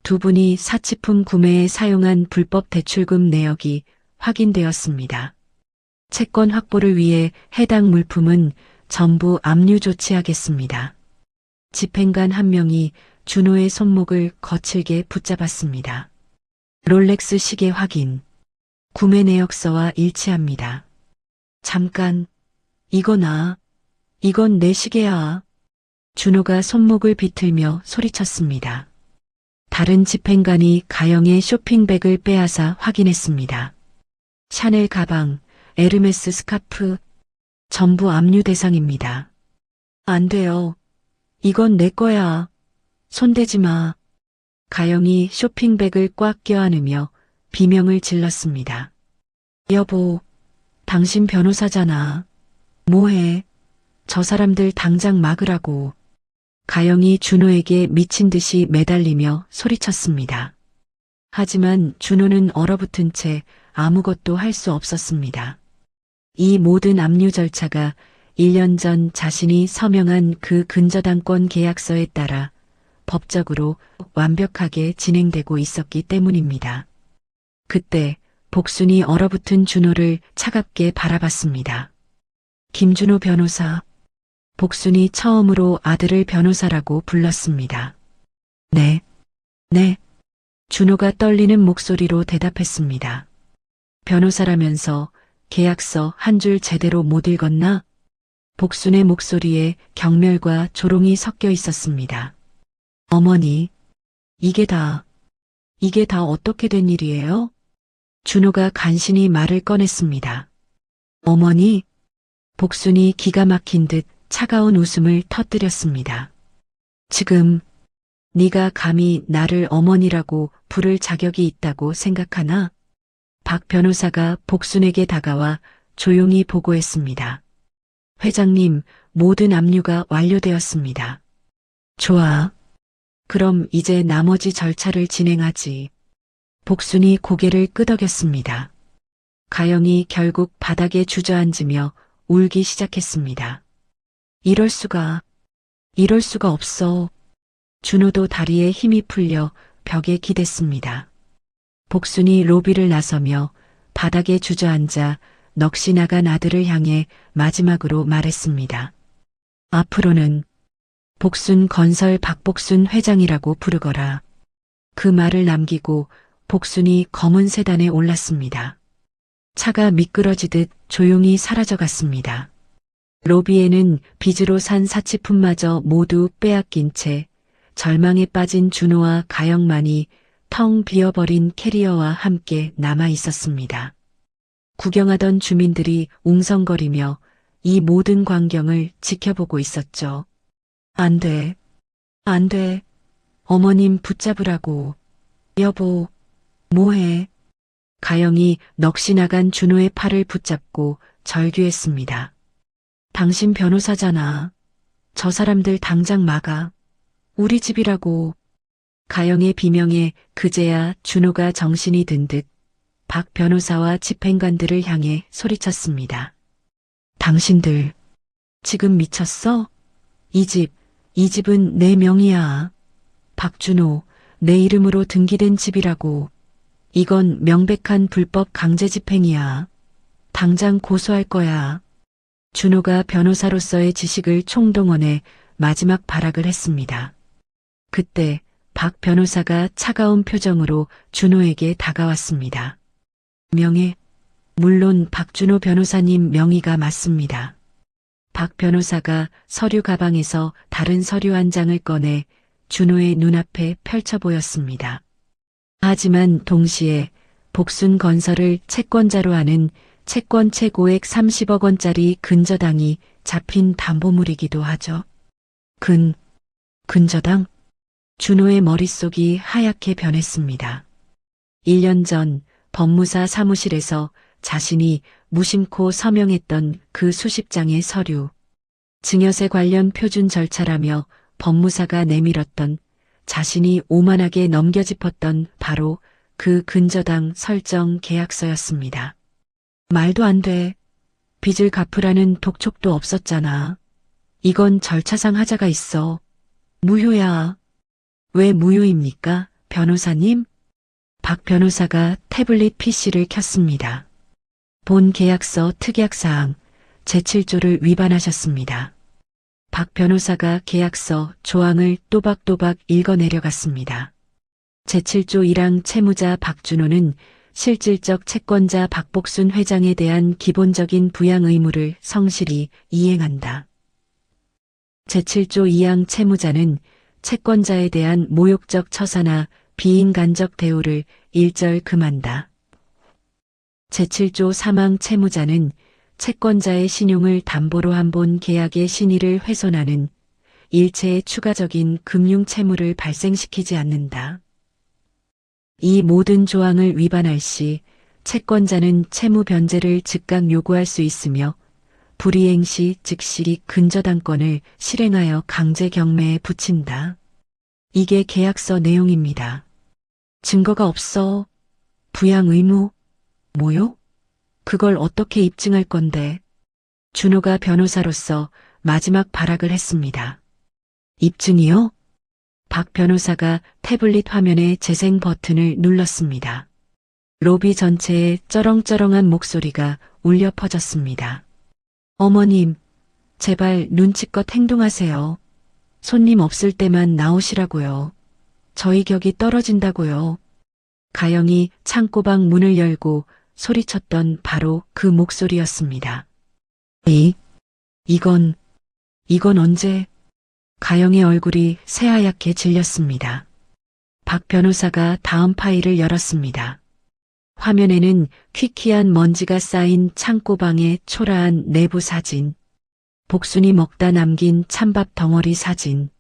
A: 두 분이 사치품 구매에 사용한 불법 대출금 내역이 확인되었습니다. 채권 확보를 위해 해당 물품은 전부 압류 조치하겠습니다. 집행관 한 명이 준호의 손목을 거칠게 붙잡았습니다. 롤렉스 시계 확인. 구매 내역서와 일치합니다. 잠깐, 이건 내 시계야. 준호가 손목을 비틀며 소리쳤습니다. 다른 집행관이 가영의 쇼핑백을 빼앗아 확인했습니다. 샤넬 가방, 에르메스 스카프, 전부 압류 대상입니다. 안 돼요. 이건 내 거야. 손대지 마. 가영이 쇼핑백을 꽉 껴안으며 비명을 질렀습니다. 여보, 당신 변호사잖아. 뭐해? 저 사람들 당장 막으라고. 가영이 준호에게 미친 듯이 매달리며 소리쳤습니다. 하지만 준호는 얼어붙은 채 아무것도 할 수 없었습니다. 이 모든 압류 절차가 1년 전 자신이 서명한 그 근저당권 계약서에 따라 법적으로 완벽하게 진행되고 있었기 때문입니다. 그때 복순이 얼어붙은 준호를 차갑게 바라봤습니다. 김준호 변호사. 복순이 처음으로 아들을 변호사라고 불렀습니다. 네. 준호가 떨리는 목소리로 대답했습니다. 변호사라면서 계약서 한 줄 제대로 못 읽었나? 복순의 목소리에 경멸과 조롱이 섞여 있었습니다. 어머니, 이게 다 어떻게 된 일이에요? 준호가 간신히 말을 꺼냈습니다. 어머니, 복순이 기가 막힌 듯 차가운 웃음을 터뜨렸습니다. 지금 네가 감히 나를 어머니라고 부를 자격이 있다고 생각하나? 박 변호사가 복순에게 다가와 조용히 보고했습니다. 회장님, 모든 압류가 완료되었습니다. 좋아. 그럼 이제 나머지 절차를 진행하지. 복순이 고개를 끄덕였습니다. 가영이 결국 바닥에 주저앉으며 울기 시작했습니다. 이럴 수가 없어. 준호도 다리에 힘이 풀려 벽에 기댔습니다. 복순이 로비를 나서며 바닥에 주저앉아 넋이 나간 아들을 향해 마지막으로 말했습니다. 앞으로는 복순 건설 박복순 회장이라고 부르거라. 그 말을 남기고 복순이 검은 세단에 올랐습니다. 차가 미끄러지듯 조용히 사라져갔습니다. 로비에는 빚으로 산 사치품마저 모두 빼앗긴 채 절망에 빠진 준호와 가영만이 텅 비어버린 캐리어와 함께 남아 있었습니다. 구경하던 주민들이 웅성거리며 이 모든 광경을 지켜보고 있었죠. 안 돼. 어머님 붙잡으라고. 여보, 뭐해? 가영이 넋이 나간 준호의 팔을 붙잡고 절규했습니다. 당신 변호사잖아. 저 사람들 당장 막아. 우리 집이라고. 가영의 비명에 그제야 준호가 정신이 든 듯 박 변호사와 집행관들을 향해 소리쳤습니다. 당신들 지금 미쳤어? 이 집은 내 명의야. 박준호, 내 이름으로 등기된 집이라고. 이건 명백한 불법 강제 집행이야. 당장 고소할 거야. 준호가 변호사로서의 지식을 총동원해 마지막 발악을 했습니다. 그때 박 변호사가 차가운 표정으로 준호에게 다가왔습니다. 명예? 물론 박준호 변호사님 명의가 맞습니다. 박 변호사가 서류 가방에서 다른 서류 한 장을 꺼내 준호의 눈앞에 펼쳐 보였습니다. 하지만 동시에 복순 건설을 채권자로 하는 채권 최고액 30억 원짜리 근저당이 잡힌 담보물이기도 하죠. 근저당? 준호의 머릿속이 하얗게 변했습니다. 1년 전 법무사 사무실에서 자신이 무심코 서명했던 그 수십 장의 서류, 증여세 관련 표준 절차라며 법무사가 내밀었던 자신이 오만하게 넘겨짚었던 바로 그 근저당 설정 계약서였습니다. 말도 안 돼. 빚을 갚으라는 독촉도 없었잖아. 이건 절차상 하자가 있어. 무효야. 왜 무효입니까, 변호사님? 박 변호사가 태블릿 PC를 켰습니다. 본 계약서 특약사항 제7조를 위반하셨습니다. 박 변호사가 계약서 조항을 또박또박 읽어내려갔습니다. 제7조 1항 채무자 박준호는 실질적 채권자 박복순 회장에 대한 기본적인 부양 의무를 성실히 이행한다. 제7조 2항 채무자는 채권자에 대한 모욕적 처사나 비인간적 대우를 일절 금한다. 제7조 3항 채무자는 채권자의 신용을 담보로 한 본 계약의 신의를 훼손하는 일체의 추가적인 금융 채무를 발생시키지 않는다. 이 모든 조항을 위반할 시 채권자는 채무 변제를 즉각 요구할 수 있으며 불이행 시 즉시 근저당권을 실행하여 강제 경매에 붙인다. 이게 계약서 내용입니다. 증거가 없어. 부양 의무? 뭐요? 그걸 어떻게 입증할 건데? 준호가 변호사로서 마지막 발악을 했습니다. 입증이요? 박 변호사가 태블릿 화면의 재생 버튼을 눌렀습니다. 로비 전체에 쩌렁쩌렁한 목소리가 울려 퍼졌습니다. 어머님, 제발 눈치껏 행동하세요. 손님 없을 때만 나오시라고요. 저희 격이 떨어진다고요. 가영이 창고방 문을 열고 소리쳤던 바로 그 목소리였습니다. 이건 언제? 가영의 얼굴이 새하얗게 질렸습니다. 박 변호사가 다음 파일을 열었습니다. 화면에는 퀴퀴한 먼지가 쌓인 창고방의 초라한 내부 사진, 복순이 먹다 남긴 찬밥 덩어리 사진,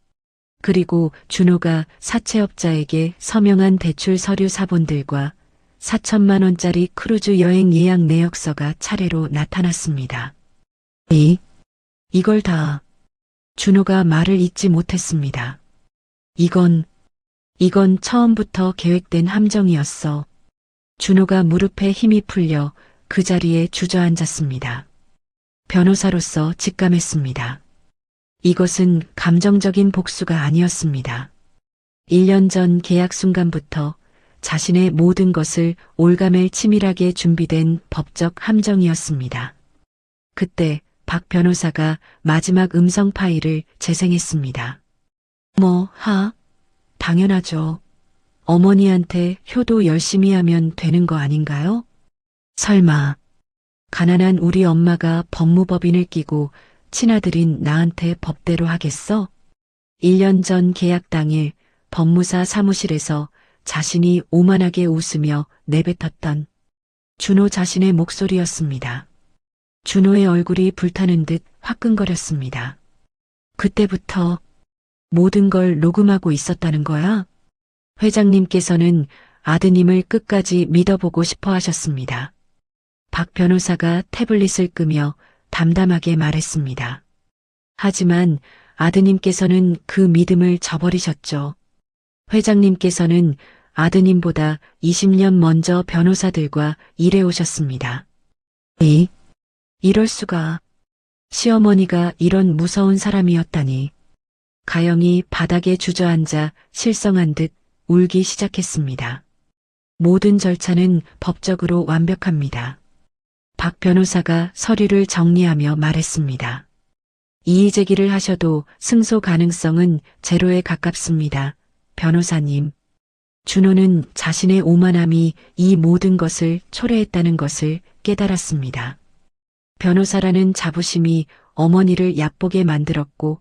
A: 그리고 준호가 사채업자에게 서명한 대출 서류 사본들과 4천만 원짜리 크루즈 여행 예약 내역서가 차례로 나타났습니다. 이걸 다. 준호가 말을 잇지 못했습니다. 이건 처음부터 계획된 함정이었어. 준호가 무릎에 힘이 풀려 그 자리에 주저앉았습니다. 변호사로서 직감했습니다. 이것은 감정적인 복수가 아니었습니다. 1년 전 계약 순간부터 자신의 모든 것을 올가맬 치밀하게 준비된 법적 함정이었습니다. 그때 박 변호사가 마지막 음성 파일을 재생했습니다. 당연하죠. 어머니한테 효도 열심히 하면 되는 거 아닌가요? 설마, 가난한 우리 엄마가 법무법인을 끼고 친아들인 나한테 법대로 하겠어? 1년 전 계약 당일 법무사 사무실에서 자신이 오만하게 웃으며 내뱉었던 준호 자신의 목소리였습니다. 준호의 얼굴이 불타는 듯 화끈거렸습니다. 그때부터 모든 걸 녹음하고 있었다는 거야? 회장님께서는 아드님을 끝까지 믿어보고 싶어 하셨습니다. 박 변호사가 태블릿을 끄며 담담하게 말했습니다. 하지만 아드님께서는 그 믿음을 저버리셨죠. 회장님께서는 아드님보다 20년 먼저 변호사들과 일해오셨습니다. 이럴 수가. 시어머니가 이런 무서운 사람이었다니. 가영이 바닥에 주저앉아 실성한 듯 울기 시작했습니다. 모든 절차는 법적으로 완벽합니다. 박 변호사가 서류를 정리하며 말했습니다. 이의 제기를 하셔도 승소 가능성은 제로에 가깝습니다. 변호사님. 준호는 자신의 오만함이 이 모든 것을 초래했다는 것을 깨달았습니다. 변호사라는 자부심이 어머니를 얕보게 만들었고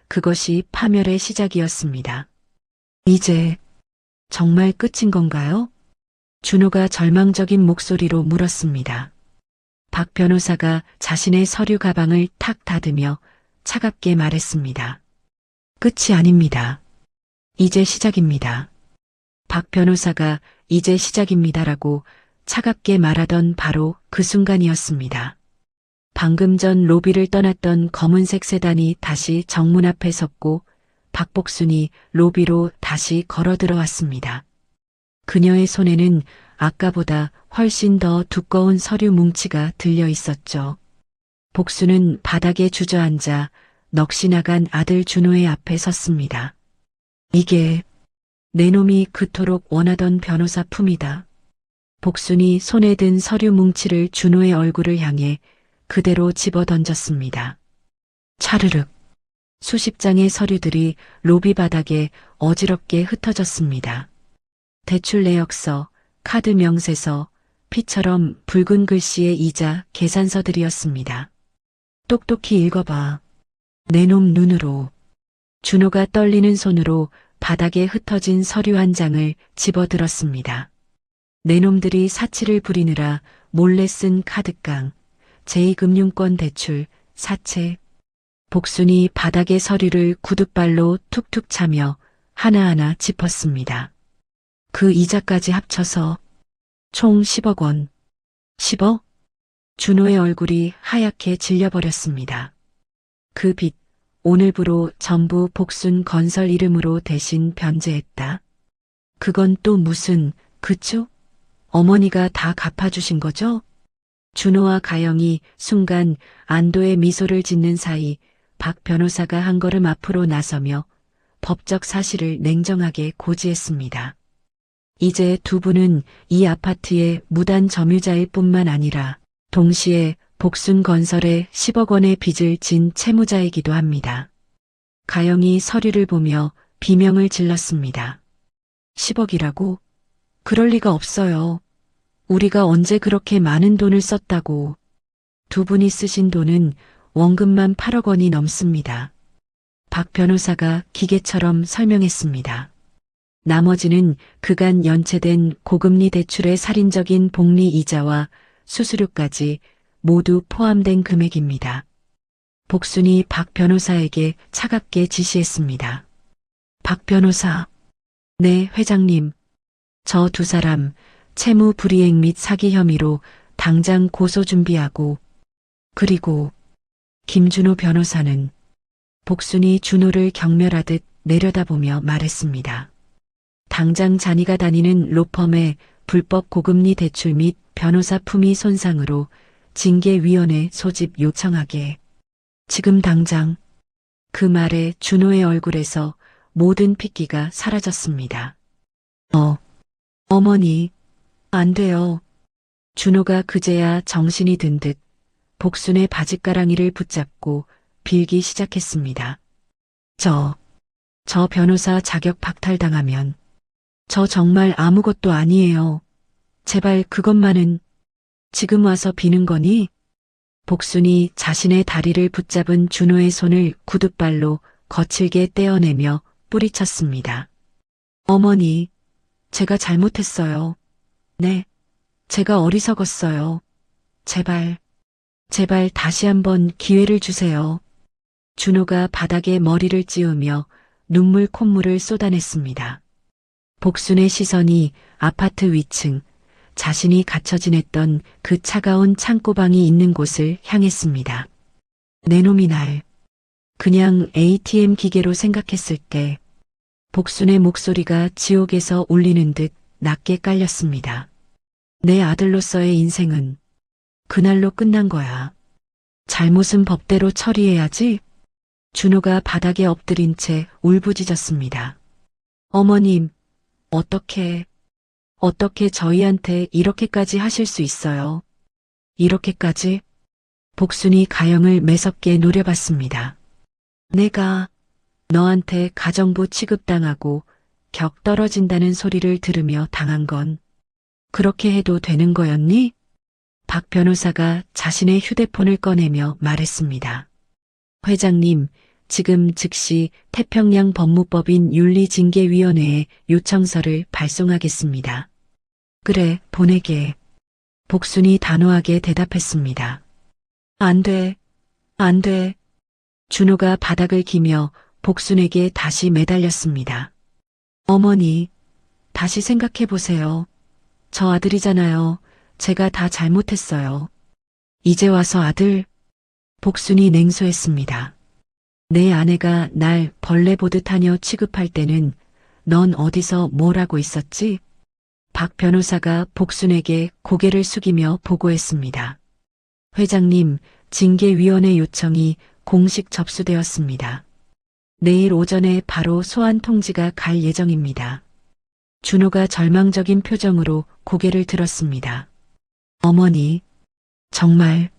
A: 그것이 파멸의 시작이었습니다. 이제 정말 끝인 건가요? 준호가 절망적인 목소리로 물었습니다. 박 변호사가 자신의 서류 가방을 탁 닫으며 차갑게 말했습니다. 끝이 아닙니다. 이제 시작입니다. 박 변호사가 이제 시작입니다라고 차갑게 말하던 바로 그 순간이었습니다. 방금 전 로비를 떠났던 검은색 세단이 다시 정문 앞에 섰고 박복순이 로비로 다시 걸어 들어왔습니다. 그녀의 손에는 아까보다 훨씬 더 두꺼운 서류 뭉치가 들려 있었죠. 복수는 바닥에 주저앉아 넋이 나간 아들 준호의 앞에 섰습니다. 이게 내 놈이 그토록 원하던 변호사 품이다. 복순이 손에 든 서류 뭉치를 준호의 얼굴을 향해 그대로 집어 던졌습니다. 차르륵. 수십 장의 서류들이 로비 바닥에 어지럽게 흩어졌습니다. 대출 내역서, 카드 명세서, 피처럼 붉은 글씨의 이자 계산서들이었습니다. 똑똑히 읽어봐. 내 놈 눈으로. 준호가 떨리는 손으로 바닥에 흩어진 서류 한 장을 집어들었습니다. 내 놈들이 사치를 부리느라 몰래 쓴 카드깡, 제2금융권 대출, 사채. 복순이 바닥의 서류를 구둣발로 툭툭 차며 하나하나 짚었습니다. 그 이자까지 합쳐서 총 10억 원. 10억? 준호의 얼굴이 하얗게 질려버렸습니다. 그 빚, 오늘부로 전부 복순 건설 이름으로 대신 변제했다. 그건 또 무슨, 그쵸? 어머니가 다 갚아주신 거죠? 준호와 가영이 순간 안도의 미소를 짓는 사이 박 변호사가 한 걸음 앞으로 나서며 법적 사실을 냉정하게 고지했습니다. 이제 두 분은 이 아파트의 무단 점유자일 뿐만 아니라 동시에 복순건설에 10억 원의 빚을 진 채무자이기도 합니다. 가영이 서류를 보며 비명을 질렀습니다. 10억이라고? 그럴 리가 없어요. 우리가 언제 그렇게 많은 돈을 썼다고. 두 분이 쓰신 돈은 원금만 8억 원이 넘습니다. 박 변호사가 기계처럼 설명했습니다. 나머지는 그간 연체된 고금리 대출의 살인적인 복리 이자와 수수료까지 모두 포함된 금액입니다. 복순이 박 변호사에게 차갑게 지시했습니다. 박 변호사. 네, 회장님. 저 두 사람 채무 불이행 및 사기 혐의로 당장 고소 준비하고, 그리고 김준호 변호사는 복순이 준호를 경멸하듯 내려다보며 말했습니다. 당장 자니가 다니는 로펌에 불법 고금리 대출 및 변호사 품위 손상으로 징계위원회 소집 요청하게. 지금 당장. 그 말에 준호의 얼굴에서 모든 핏기가 사라졌습니다. 어머니, 안 돼요. 준호가 그제야 정신이 든 듯 복순의 바짓가랑이를 붙잡고 빌기 시작했습니다. 저 변호사 자격 박탈당하면 저 정말 아무것도 아니에요. 제발 그것만은 지금 와서 비는 거니? 복순이 자신의 다리를 붙잡은 준호의 손을 구둣발로 거칠게 떼어내며 뿌리쳤습니다. 어머니, 제가 잘못했어요. 네, 제가 어리석었어요. 제발 다시 한번 기회를 주세요. 준호가 바닥에 머리를 찌우며 눈물 콧물을 쏟아냈습니다. 복순의 시선이 아파트 위층, 자신이 갇혀 지냈던 그 차가운 창고방이 있는 곳을 향했습니다. 내 놈이 날 그냥 ATM 기계로 생각했을 때 복순의 목소리가 지옥에서 울리는 듯 낮게 깔렸습니다. 내 아들로서의 인생은 그날로 끝난 거야. 잘못은 법대로 처리해야지. 준호가 바닥에 엎드린 채 울부짖었습니다. 어머님, 어떻게 저희한테 이렇게까지 하실 수 있어요? 이렇게까지? 복순이 가영을 매섭게 노려봤습니다. 내가 너한테 가정부 취급당하고 격 떨어진다는 소리를 들으며 당한 건 그렇게 해도 되는 거였니? 박 변호사가 자신의 휴대폰을 꺼내며 말했습니다. 회장님, 지금 즉시 태평양 법무법인 윤리징계위원회에 요청서를 발송하겠습니다. 그래, 보내게. 복순이 단호하게 대답했습니다. 안 돼. 준호가 바닥을 기며 복순에게 다시 매달렸습니다. 어머니, 다시 생각해 보세요. 저 아들이잖아요. 제가 다 잘못했어요. 이제 와서 아들. 복순이 냉소했습니다. 내 아내가 날 벌레 보듯 하녀 취급할 때는 넌 어디서 뭘 하고 있었지? 박 변호사가 복순에게 고개를 숙이며 보고했습니다. 회장님, 징계위원회 요청이 공식 접수되었습니다. 내일 오전에 바로 소환 통지가 갈 예정입니다. 준호가 절망적인 표정으로 고개를 들었습니다. 어머니, 정말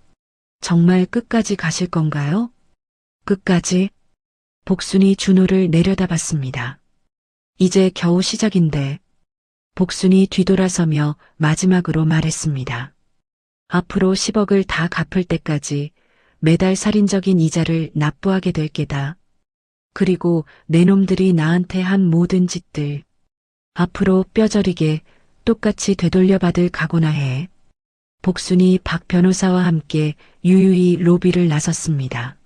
A: 끝까지 가실 건가요? 끝까지? 복순이 준호를 내려다봤습니다. 이제 겨우 시작인데. 복순이 뒤돌아서며 마지막으로 말했습니다. 앞으로 10억을 다 갚을 때까지 매달 살인적인 이자를 납부하게 될 게다. 그리고 내 놈들이 나한테 한 모든 짓들 앞으로 뼈저리게 똑같이 되돌려받을 각오나 해. 복순이 박 변호사와 함께 유유히 로비를 나섰습니다.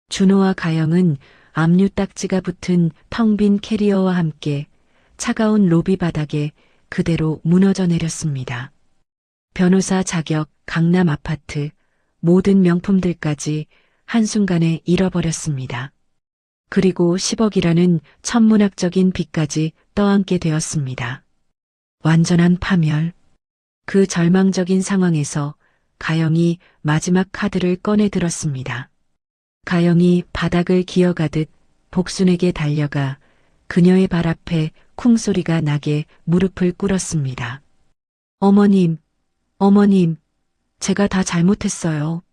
A: 준호와 가영은 압류 딱지가 붙은 텅 빈 캐리어와 함께 차가운 로비 바닥에 그대로 무너져 내렸습니다. 변호사 자격, 강남 아파트, 모든 명품들까지 한순간에 잃어버렸습니다. 그리고 10억이라는 천문학적인 빚까지 떠안게 되었습니다. 완전한 파멸. 그 절망적인 상황에서 가영이 마지막 카드를 꺼내 들었습니다. 가영이 바닥을 기어가듯 복순에게 달려가 그녀의 발 앞에 쿵소리가 나게 무릎을 꿇었습니다. 어머님, 제가 다 잘못했어요.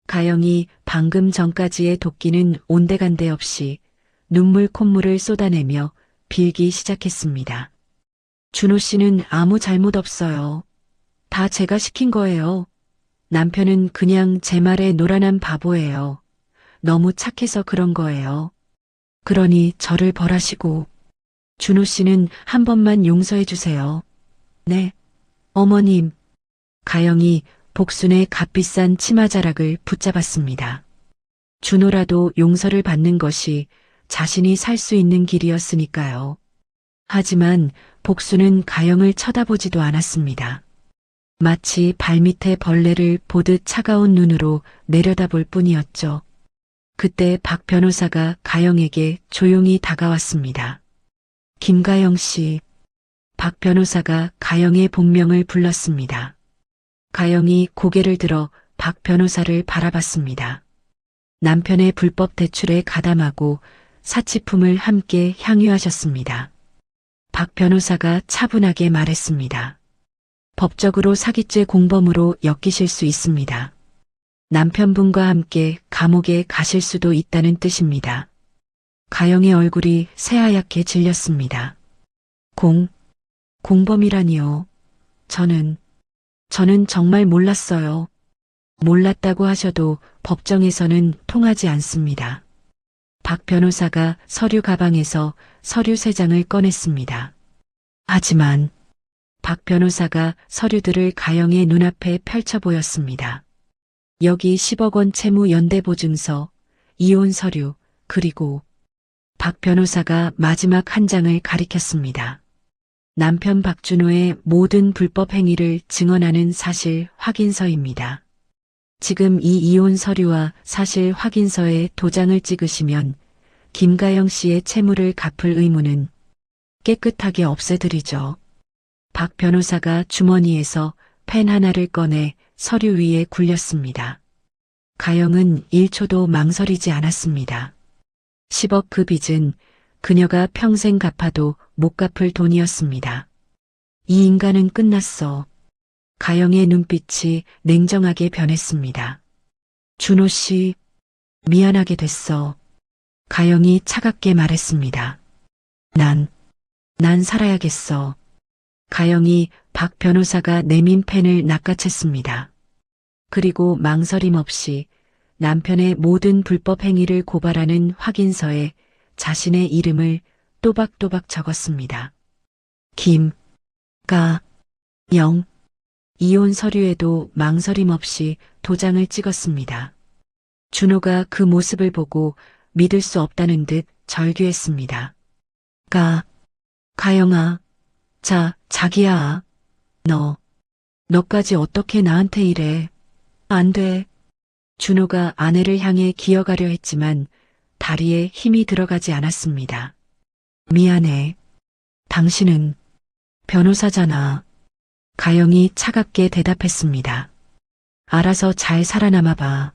A: 가영이 방금 전까지의 도끼는 온데간데 없이 눈물 콧물을 쏟아내며 빌기 시작했습니다. 준호 씨는 아무 잘못 없어요. 다 제가 시킨 거예요. 남편은 그냥 제 말에 노란한 바보예요. 너무 착해서 그런 거예요. 그러니 저를 벌하시고 준호 씨는 한 번만 용서해 주세요. 네, 어머님. 가영이 복순의 값비싼 치마자락을 붙잡았습니다. 준호라도 용서를 받는 것이 자신이 살 수 있는 길이었으니까요. 하지만 복순은 가영을 쳐다보지도 않았습니다. 마치 발밑에 벌레를 보듯 차가운 눈으로 내려다볼 뿐이었죠. 그때 박 변호사가 가영에게 조용히 다가왔습니다. 김가영 씨, 박 변호사가 가영의 본명을 불렀습니다. 가영이 고개를 들어 박 변호사를 바라봤습니다. 남편의 불법 대출에 가담하고 사치품을 함께 향유하셨습니다. 박 변호사가 차분하게 말했습니다. 법적으로 사기죄 공범으로 엮이실 수 있습니다. 남편분과 함께 감옥에 가실 수도 있다는 뜻입니다. 가영의 얼굴이 새하얗게 질렸습니다. 공범이라니요. 저는 정말 몰랐어요. 몰랐다고 하셔도 법정에서는 통하지 않습니다. 박 변호사가 서류 가방에서 서류 3장을 꺼냈습니다. 하지만 박 변호사가 서류들을 가영의 눈앞에 펼쳐 보였습니다. 여기 10억 원 채무 연대보증서, 이혼 서류, 그리고 박 변호사가 마지막 한 장을 가리켰습니다. 남편 박준호의 모든 불법 행위를 증언하는 사실 확인서입니다. 지금 이 이혼 서류와 사실 확인서에 도장을 찍으시면 김가영 씨의 채무를 갚을 의무는 깨끗하게 없애드리죠. 박 변호사가 주머니에서 펜 하나를 꺼내 서류 위에 굴렸습니다. 가영은 1초도 망설이지 않았습니다. 10억 그 빚은 그녀가 평생 갚아도 못 갚을 돈이었습니다. 이 인간은 끝났어. 가영의 눈빛이 냉정하게 변했습니다. 준호 씨, 미안하게 됐어. 가영이 차갑게 말했습니다. 난 살아야겠어. 가영이 박 변호사가 내민 펜을 낚아챘습니다. 그리고 망설임 없이 남편의 모든 불법 행위를 고발하는 확인서에 자신의 이름을 또박또박 적었습니다. 김가영. 이혼 서류에도 망설임 없이 도장을 찍었습니다. 준호가 그 모습을 보고 믿을 수 없다는 듯 절규했습니다. 가영아, 자기야, 너까지 어떻게 나한테 이래? 안 돼. 준호가 아내를 향해 기어가려 했지만 다리에 힘이 들어가지 않았습니다. 미안해. 당신은 변호사잖아. 가영이 차갑게 대답했습니다. 알아서 잘 살아남아 봐.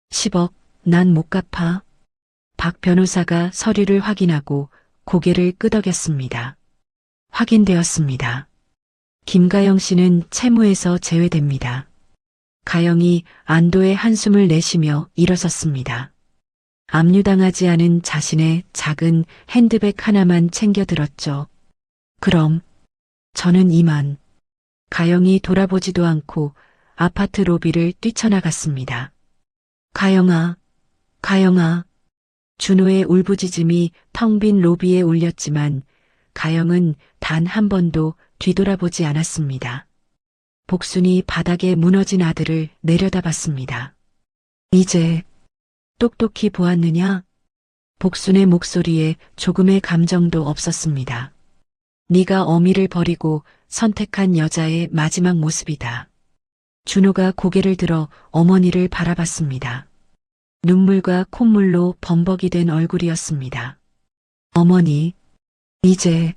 A: 10억, 난 못 갚아. 박 변호사가 서류를 확인하고 고개를 끄덕였습니다. 확인되었습니다. 김가영 씨는 채무에서 제외됩니다. 가영이 안도의 한숨을 내쉬며 일어섰습니다. 압류당하지 않은 자신의 작은 핸드백 하나만 챙겨 들었죠. 그럼 저는 이만. 가영이 돌아보지도 않고 아파트 로비를 뛰쳐나갔습니다. 가영아. 준호의 울부짖음이 텅 빈 로비에 울렸지만 가영은 단 한 번도 뒤돌아보지 않았습니다. 복순이 바닥에 무너진 아들을 내려다봤습니다. 이제 똑똑히 보았느냐? 복순의 목소리에 조금의 감정도 없었습니다. 네가 어미를 버리고 선택한 여자의 마지막 모습이다. 준호가 고개를 들어 어머니를 바라봤습니다. 눈물과 콧물로 범벅이 된 얼굴이었습니다. 어머니, 이제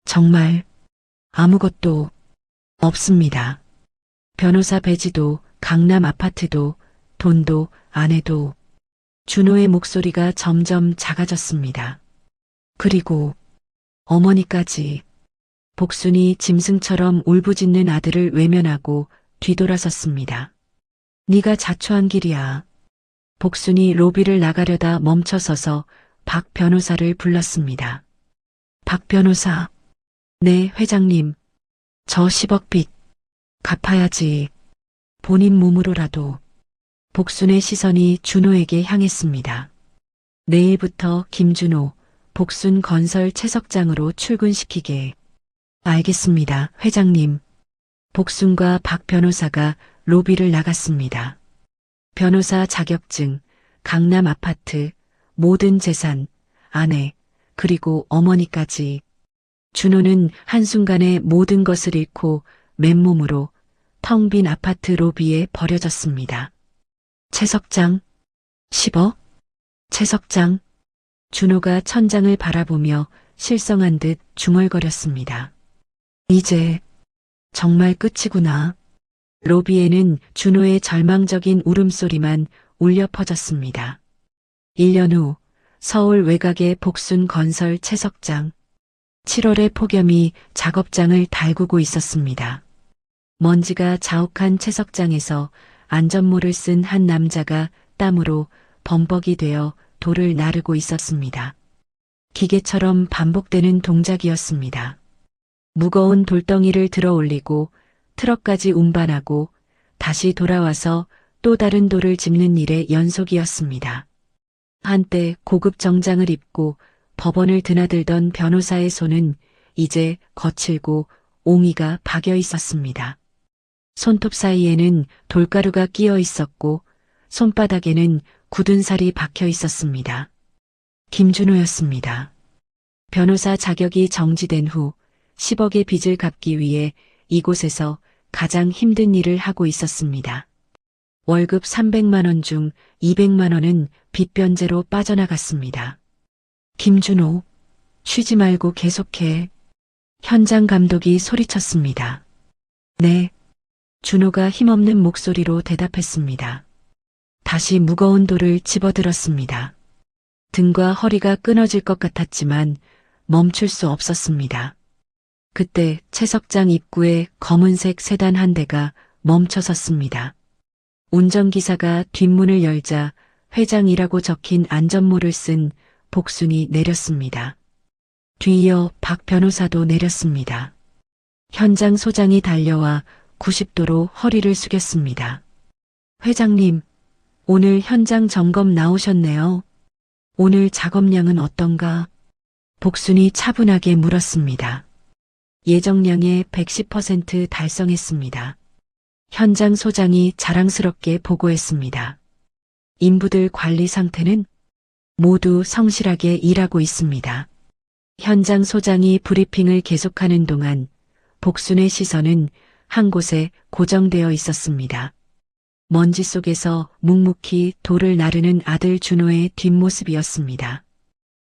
A: 정말 아무것도 없습니다. 변호사 배지도 강남 아파트도 돈도 아내도. 준호의 목소리가 점점 작아졌습니다. 그리고 어머니까지. 복순이 짐승처럼 울부짖는 아들을 외면하고 뒤돌아섰습니다. 네가 자초한 길이야. 복순이 로비를 나가려다 멈춰서서 박 변호사를 불렀습니다. 박 변호사. 네, 회장님. 저 10억 빚 갚아야지. 본인 몸으로라도. 복순의 시선이 준호에게 향했습니다. 내일부터 김준호, 복순 건설 채석장으로 출근시키게. 알겠습니다, 회장님. 복순과 박 변호사가 로비를 나갔습니다. 변호사 자격증, 강남 아파트, 모든 재산, 아내, 그리고 어머니까지. 준호는 한순간에 모든 것을 잃고 맨몸으로 텅 빈 아파트 로비에 버려졌습니다. 채석장, 10억? 채석장. 준호가 천장을 바라보며 실성한 듯 중얼거렸습니다. 이제 정말 끝이구나. 로비에는 준호의 절망적인 울음소리만 울려 퍼졌습니다. 1년 후 서울 외곽의 복순 건설 채석장. 7월의 폭염이 작업장을 달구고 있었습니다. 먼지가 자욱한 채석장에서 안전모를 쓴 한 남자가 땀으로 범벅이 되어 돌을 나르고 있었습니다. 기계처럼 반복되는 동작이었습니다. 무거운 돌덩이를 들어 올리고 트럭까지 운반하고 다시 돌아와서 또 다른 돌을 짚는 일의 연속이었습니다. 한때 고급 정장을 입고 법원을 드나들던 변호사의 손은 이제 거칠고 옹이가 박여 있었습니다. 손톱 사이에는 돌가루가 끼어 있었고 손바닥에는 굳은 살이 박혀 있었습니다. 김준호였습니다. 변호사 자격이 정지된 후 10억의 빚을 갚기 위해 이곳에서 가장 힘든 일을 하고 있었습니다. 월급 300만 원 중 200만 원은 빚 변제로 빠져나갔습니다. 김준호, 쉬지 말고 계속해. 현장 감독이 소리쳤습니다. 네. 준호가 힘없는 목소리로 대답했습니다. 다시 무거운 돌을 집어들었습니다. 등과 허리가 끊어질 것 같았지만 멈출 수 없었습니다. 그때 채석장 입구에 검은색 세단 한 대가 멈춰 섰습니다. 운전기사가 뒷문을 열자 회장이라고 적힌 안전모를 쓴 복순이 내렸습니다. 뒤이어 박 변호사도 내렸습니다. 현장 소장이 달려와 90도로 허리를 숙였습니다. 회장님, 오늘 현장 점검 나오셨네요. 오늘 작업량은 어떤가? 복순이 차분하게 물었습니다. 예정량의 110% 달성했습니다. 현장 소장이 자랑스럽게 보고했습니다. 인부들 관리 상태는 모두 성실하게 일하고 있습니다. 현장 소장이 브리핑을 계속하는 동안 복순의 시선은 한 곳에 고정되어 있었습니다. 먼지 속에서 묵묵히 돌을 나르는 아들 준호의 뒷모습이었습니다.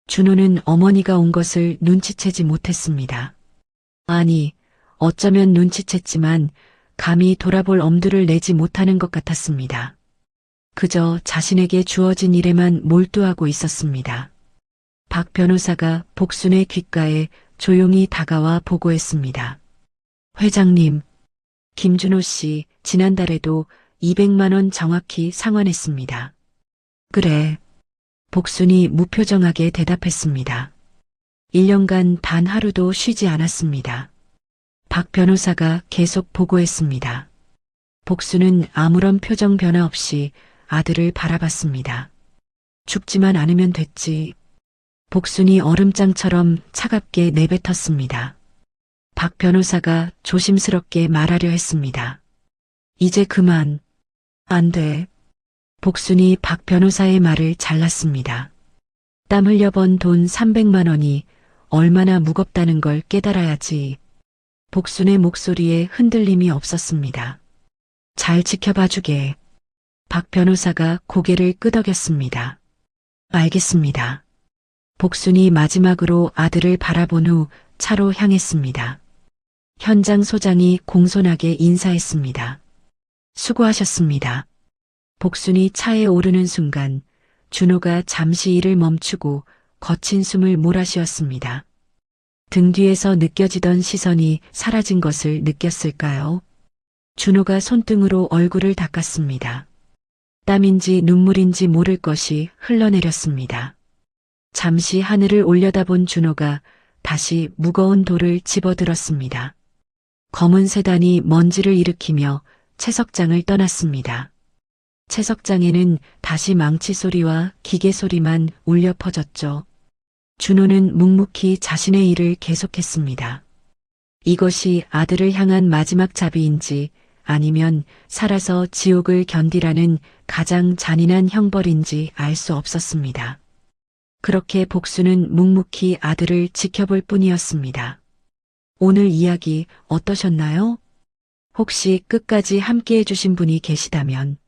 A: 준호는 어머니가 온 것을 눈치채지 못했습니다. 아니, 어쩌면 눈치챘지만 감히 돌아볼 엄두를 내지 못하는 것 같았습니다. 그저 자신에게 주어진 일에만 몰두하고 있었습니다. 박 변호사가 복순의 귓가에 조용히 다가와 보고했습니다. 회장님, 김준호 씨 지난달에도 200만 원 정확히 상환했습니다. 그래. 복순이 무표정하게 대답했습니다. 1년간 단 하루도 쉬지 않았습니다. 박 변호사가 계속 보고했습니다. 복순은 아무런 표정 변화 없이 아들을 바라봤습니다. 죽지만 않으면 됐지. 복순이 얼음장처럼 차갑게 내뱉었습니다. 박 변호사가 조심스럽게 말하려 했습니다. 이제 그만. 안 돼. 복순이 박 변호사의 말을 잘랐습니다. 땀 흘려 번 돈 300만 원이 얼마나 무겁다는 걸 깨달아야지. 복순의 목소리에 흔들림이 없었습니다. 잘 지켜봐 주게. 박 변호사가 고개를 끄덕였습니다. 알겠습니다. 복순이 마지막으로 아들을 바라본 후 차로 향했습니다. 현장 소장이 공손하게 인사했습니다. 수고하셨습니다. 복순이 차에 오르는 순간 준호가 잠시 일을 멈추고 거친 숨을 몰아쉬었습니다. 등 뒤에서 느껴지던 시선이 사라진 것을 느꼈을까요? 준호가 손등으로 얼굴을 닦았습니다. 땀인지 눈물인지 모를 것이 흘러내렸습니다. 잠시 하늘을 올려다본 준호가 다시 무거운 돌을 집어들었습니다. 검은 세단이 먼지를 일으키며 채석장을 떠났습니다. 채석장에는 다시 망치 소리와 기계 소리만 울려 퍼졌죠. 준호는 묵묵히 자신의 일을 계속했습니다. 이것이 아들을 향한 마지막 자비인지 아니면 살아서 지옥을 견디라는 가장 잔인한 형벌인지 알 수 없었습니다. 그렇게 복수는 묵묵히 아들을 지켜볼 뿐이었습니다. 오늘 이야기 어떠셨나요? 혹시 끝까지 함께 해주신 분이 계시다면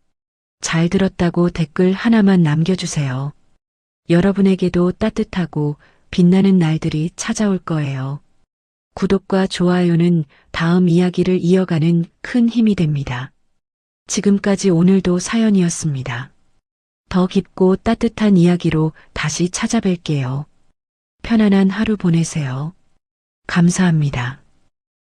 A: 잘 들었다고 댓글 하나만 남겨주세요. 여러분에게도 따뜻하고 빛나는 날들이 찾아올 거예요. 구독과 좋아요는 다음 이야기를 이어가는 큰 힘이 됩니다. 지금까지 오늘도 사연이었습니다. 더 깊고 따뜻한 이야기로 다시 찾아뵐게요. 편안한 하루 보내세요. 감사합니다.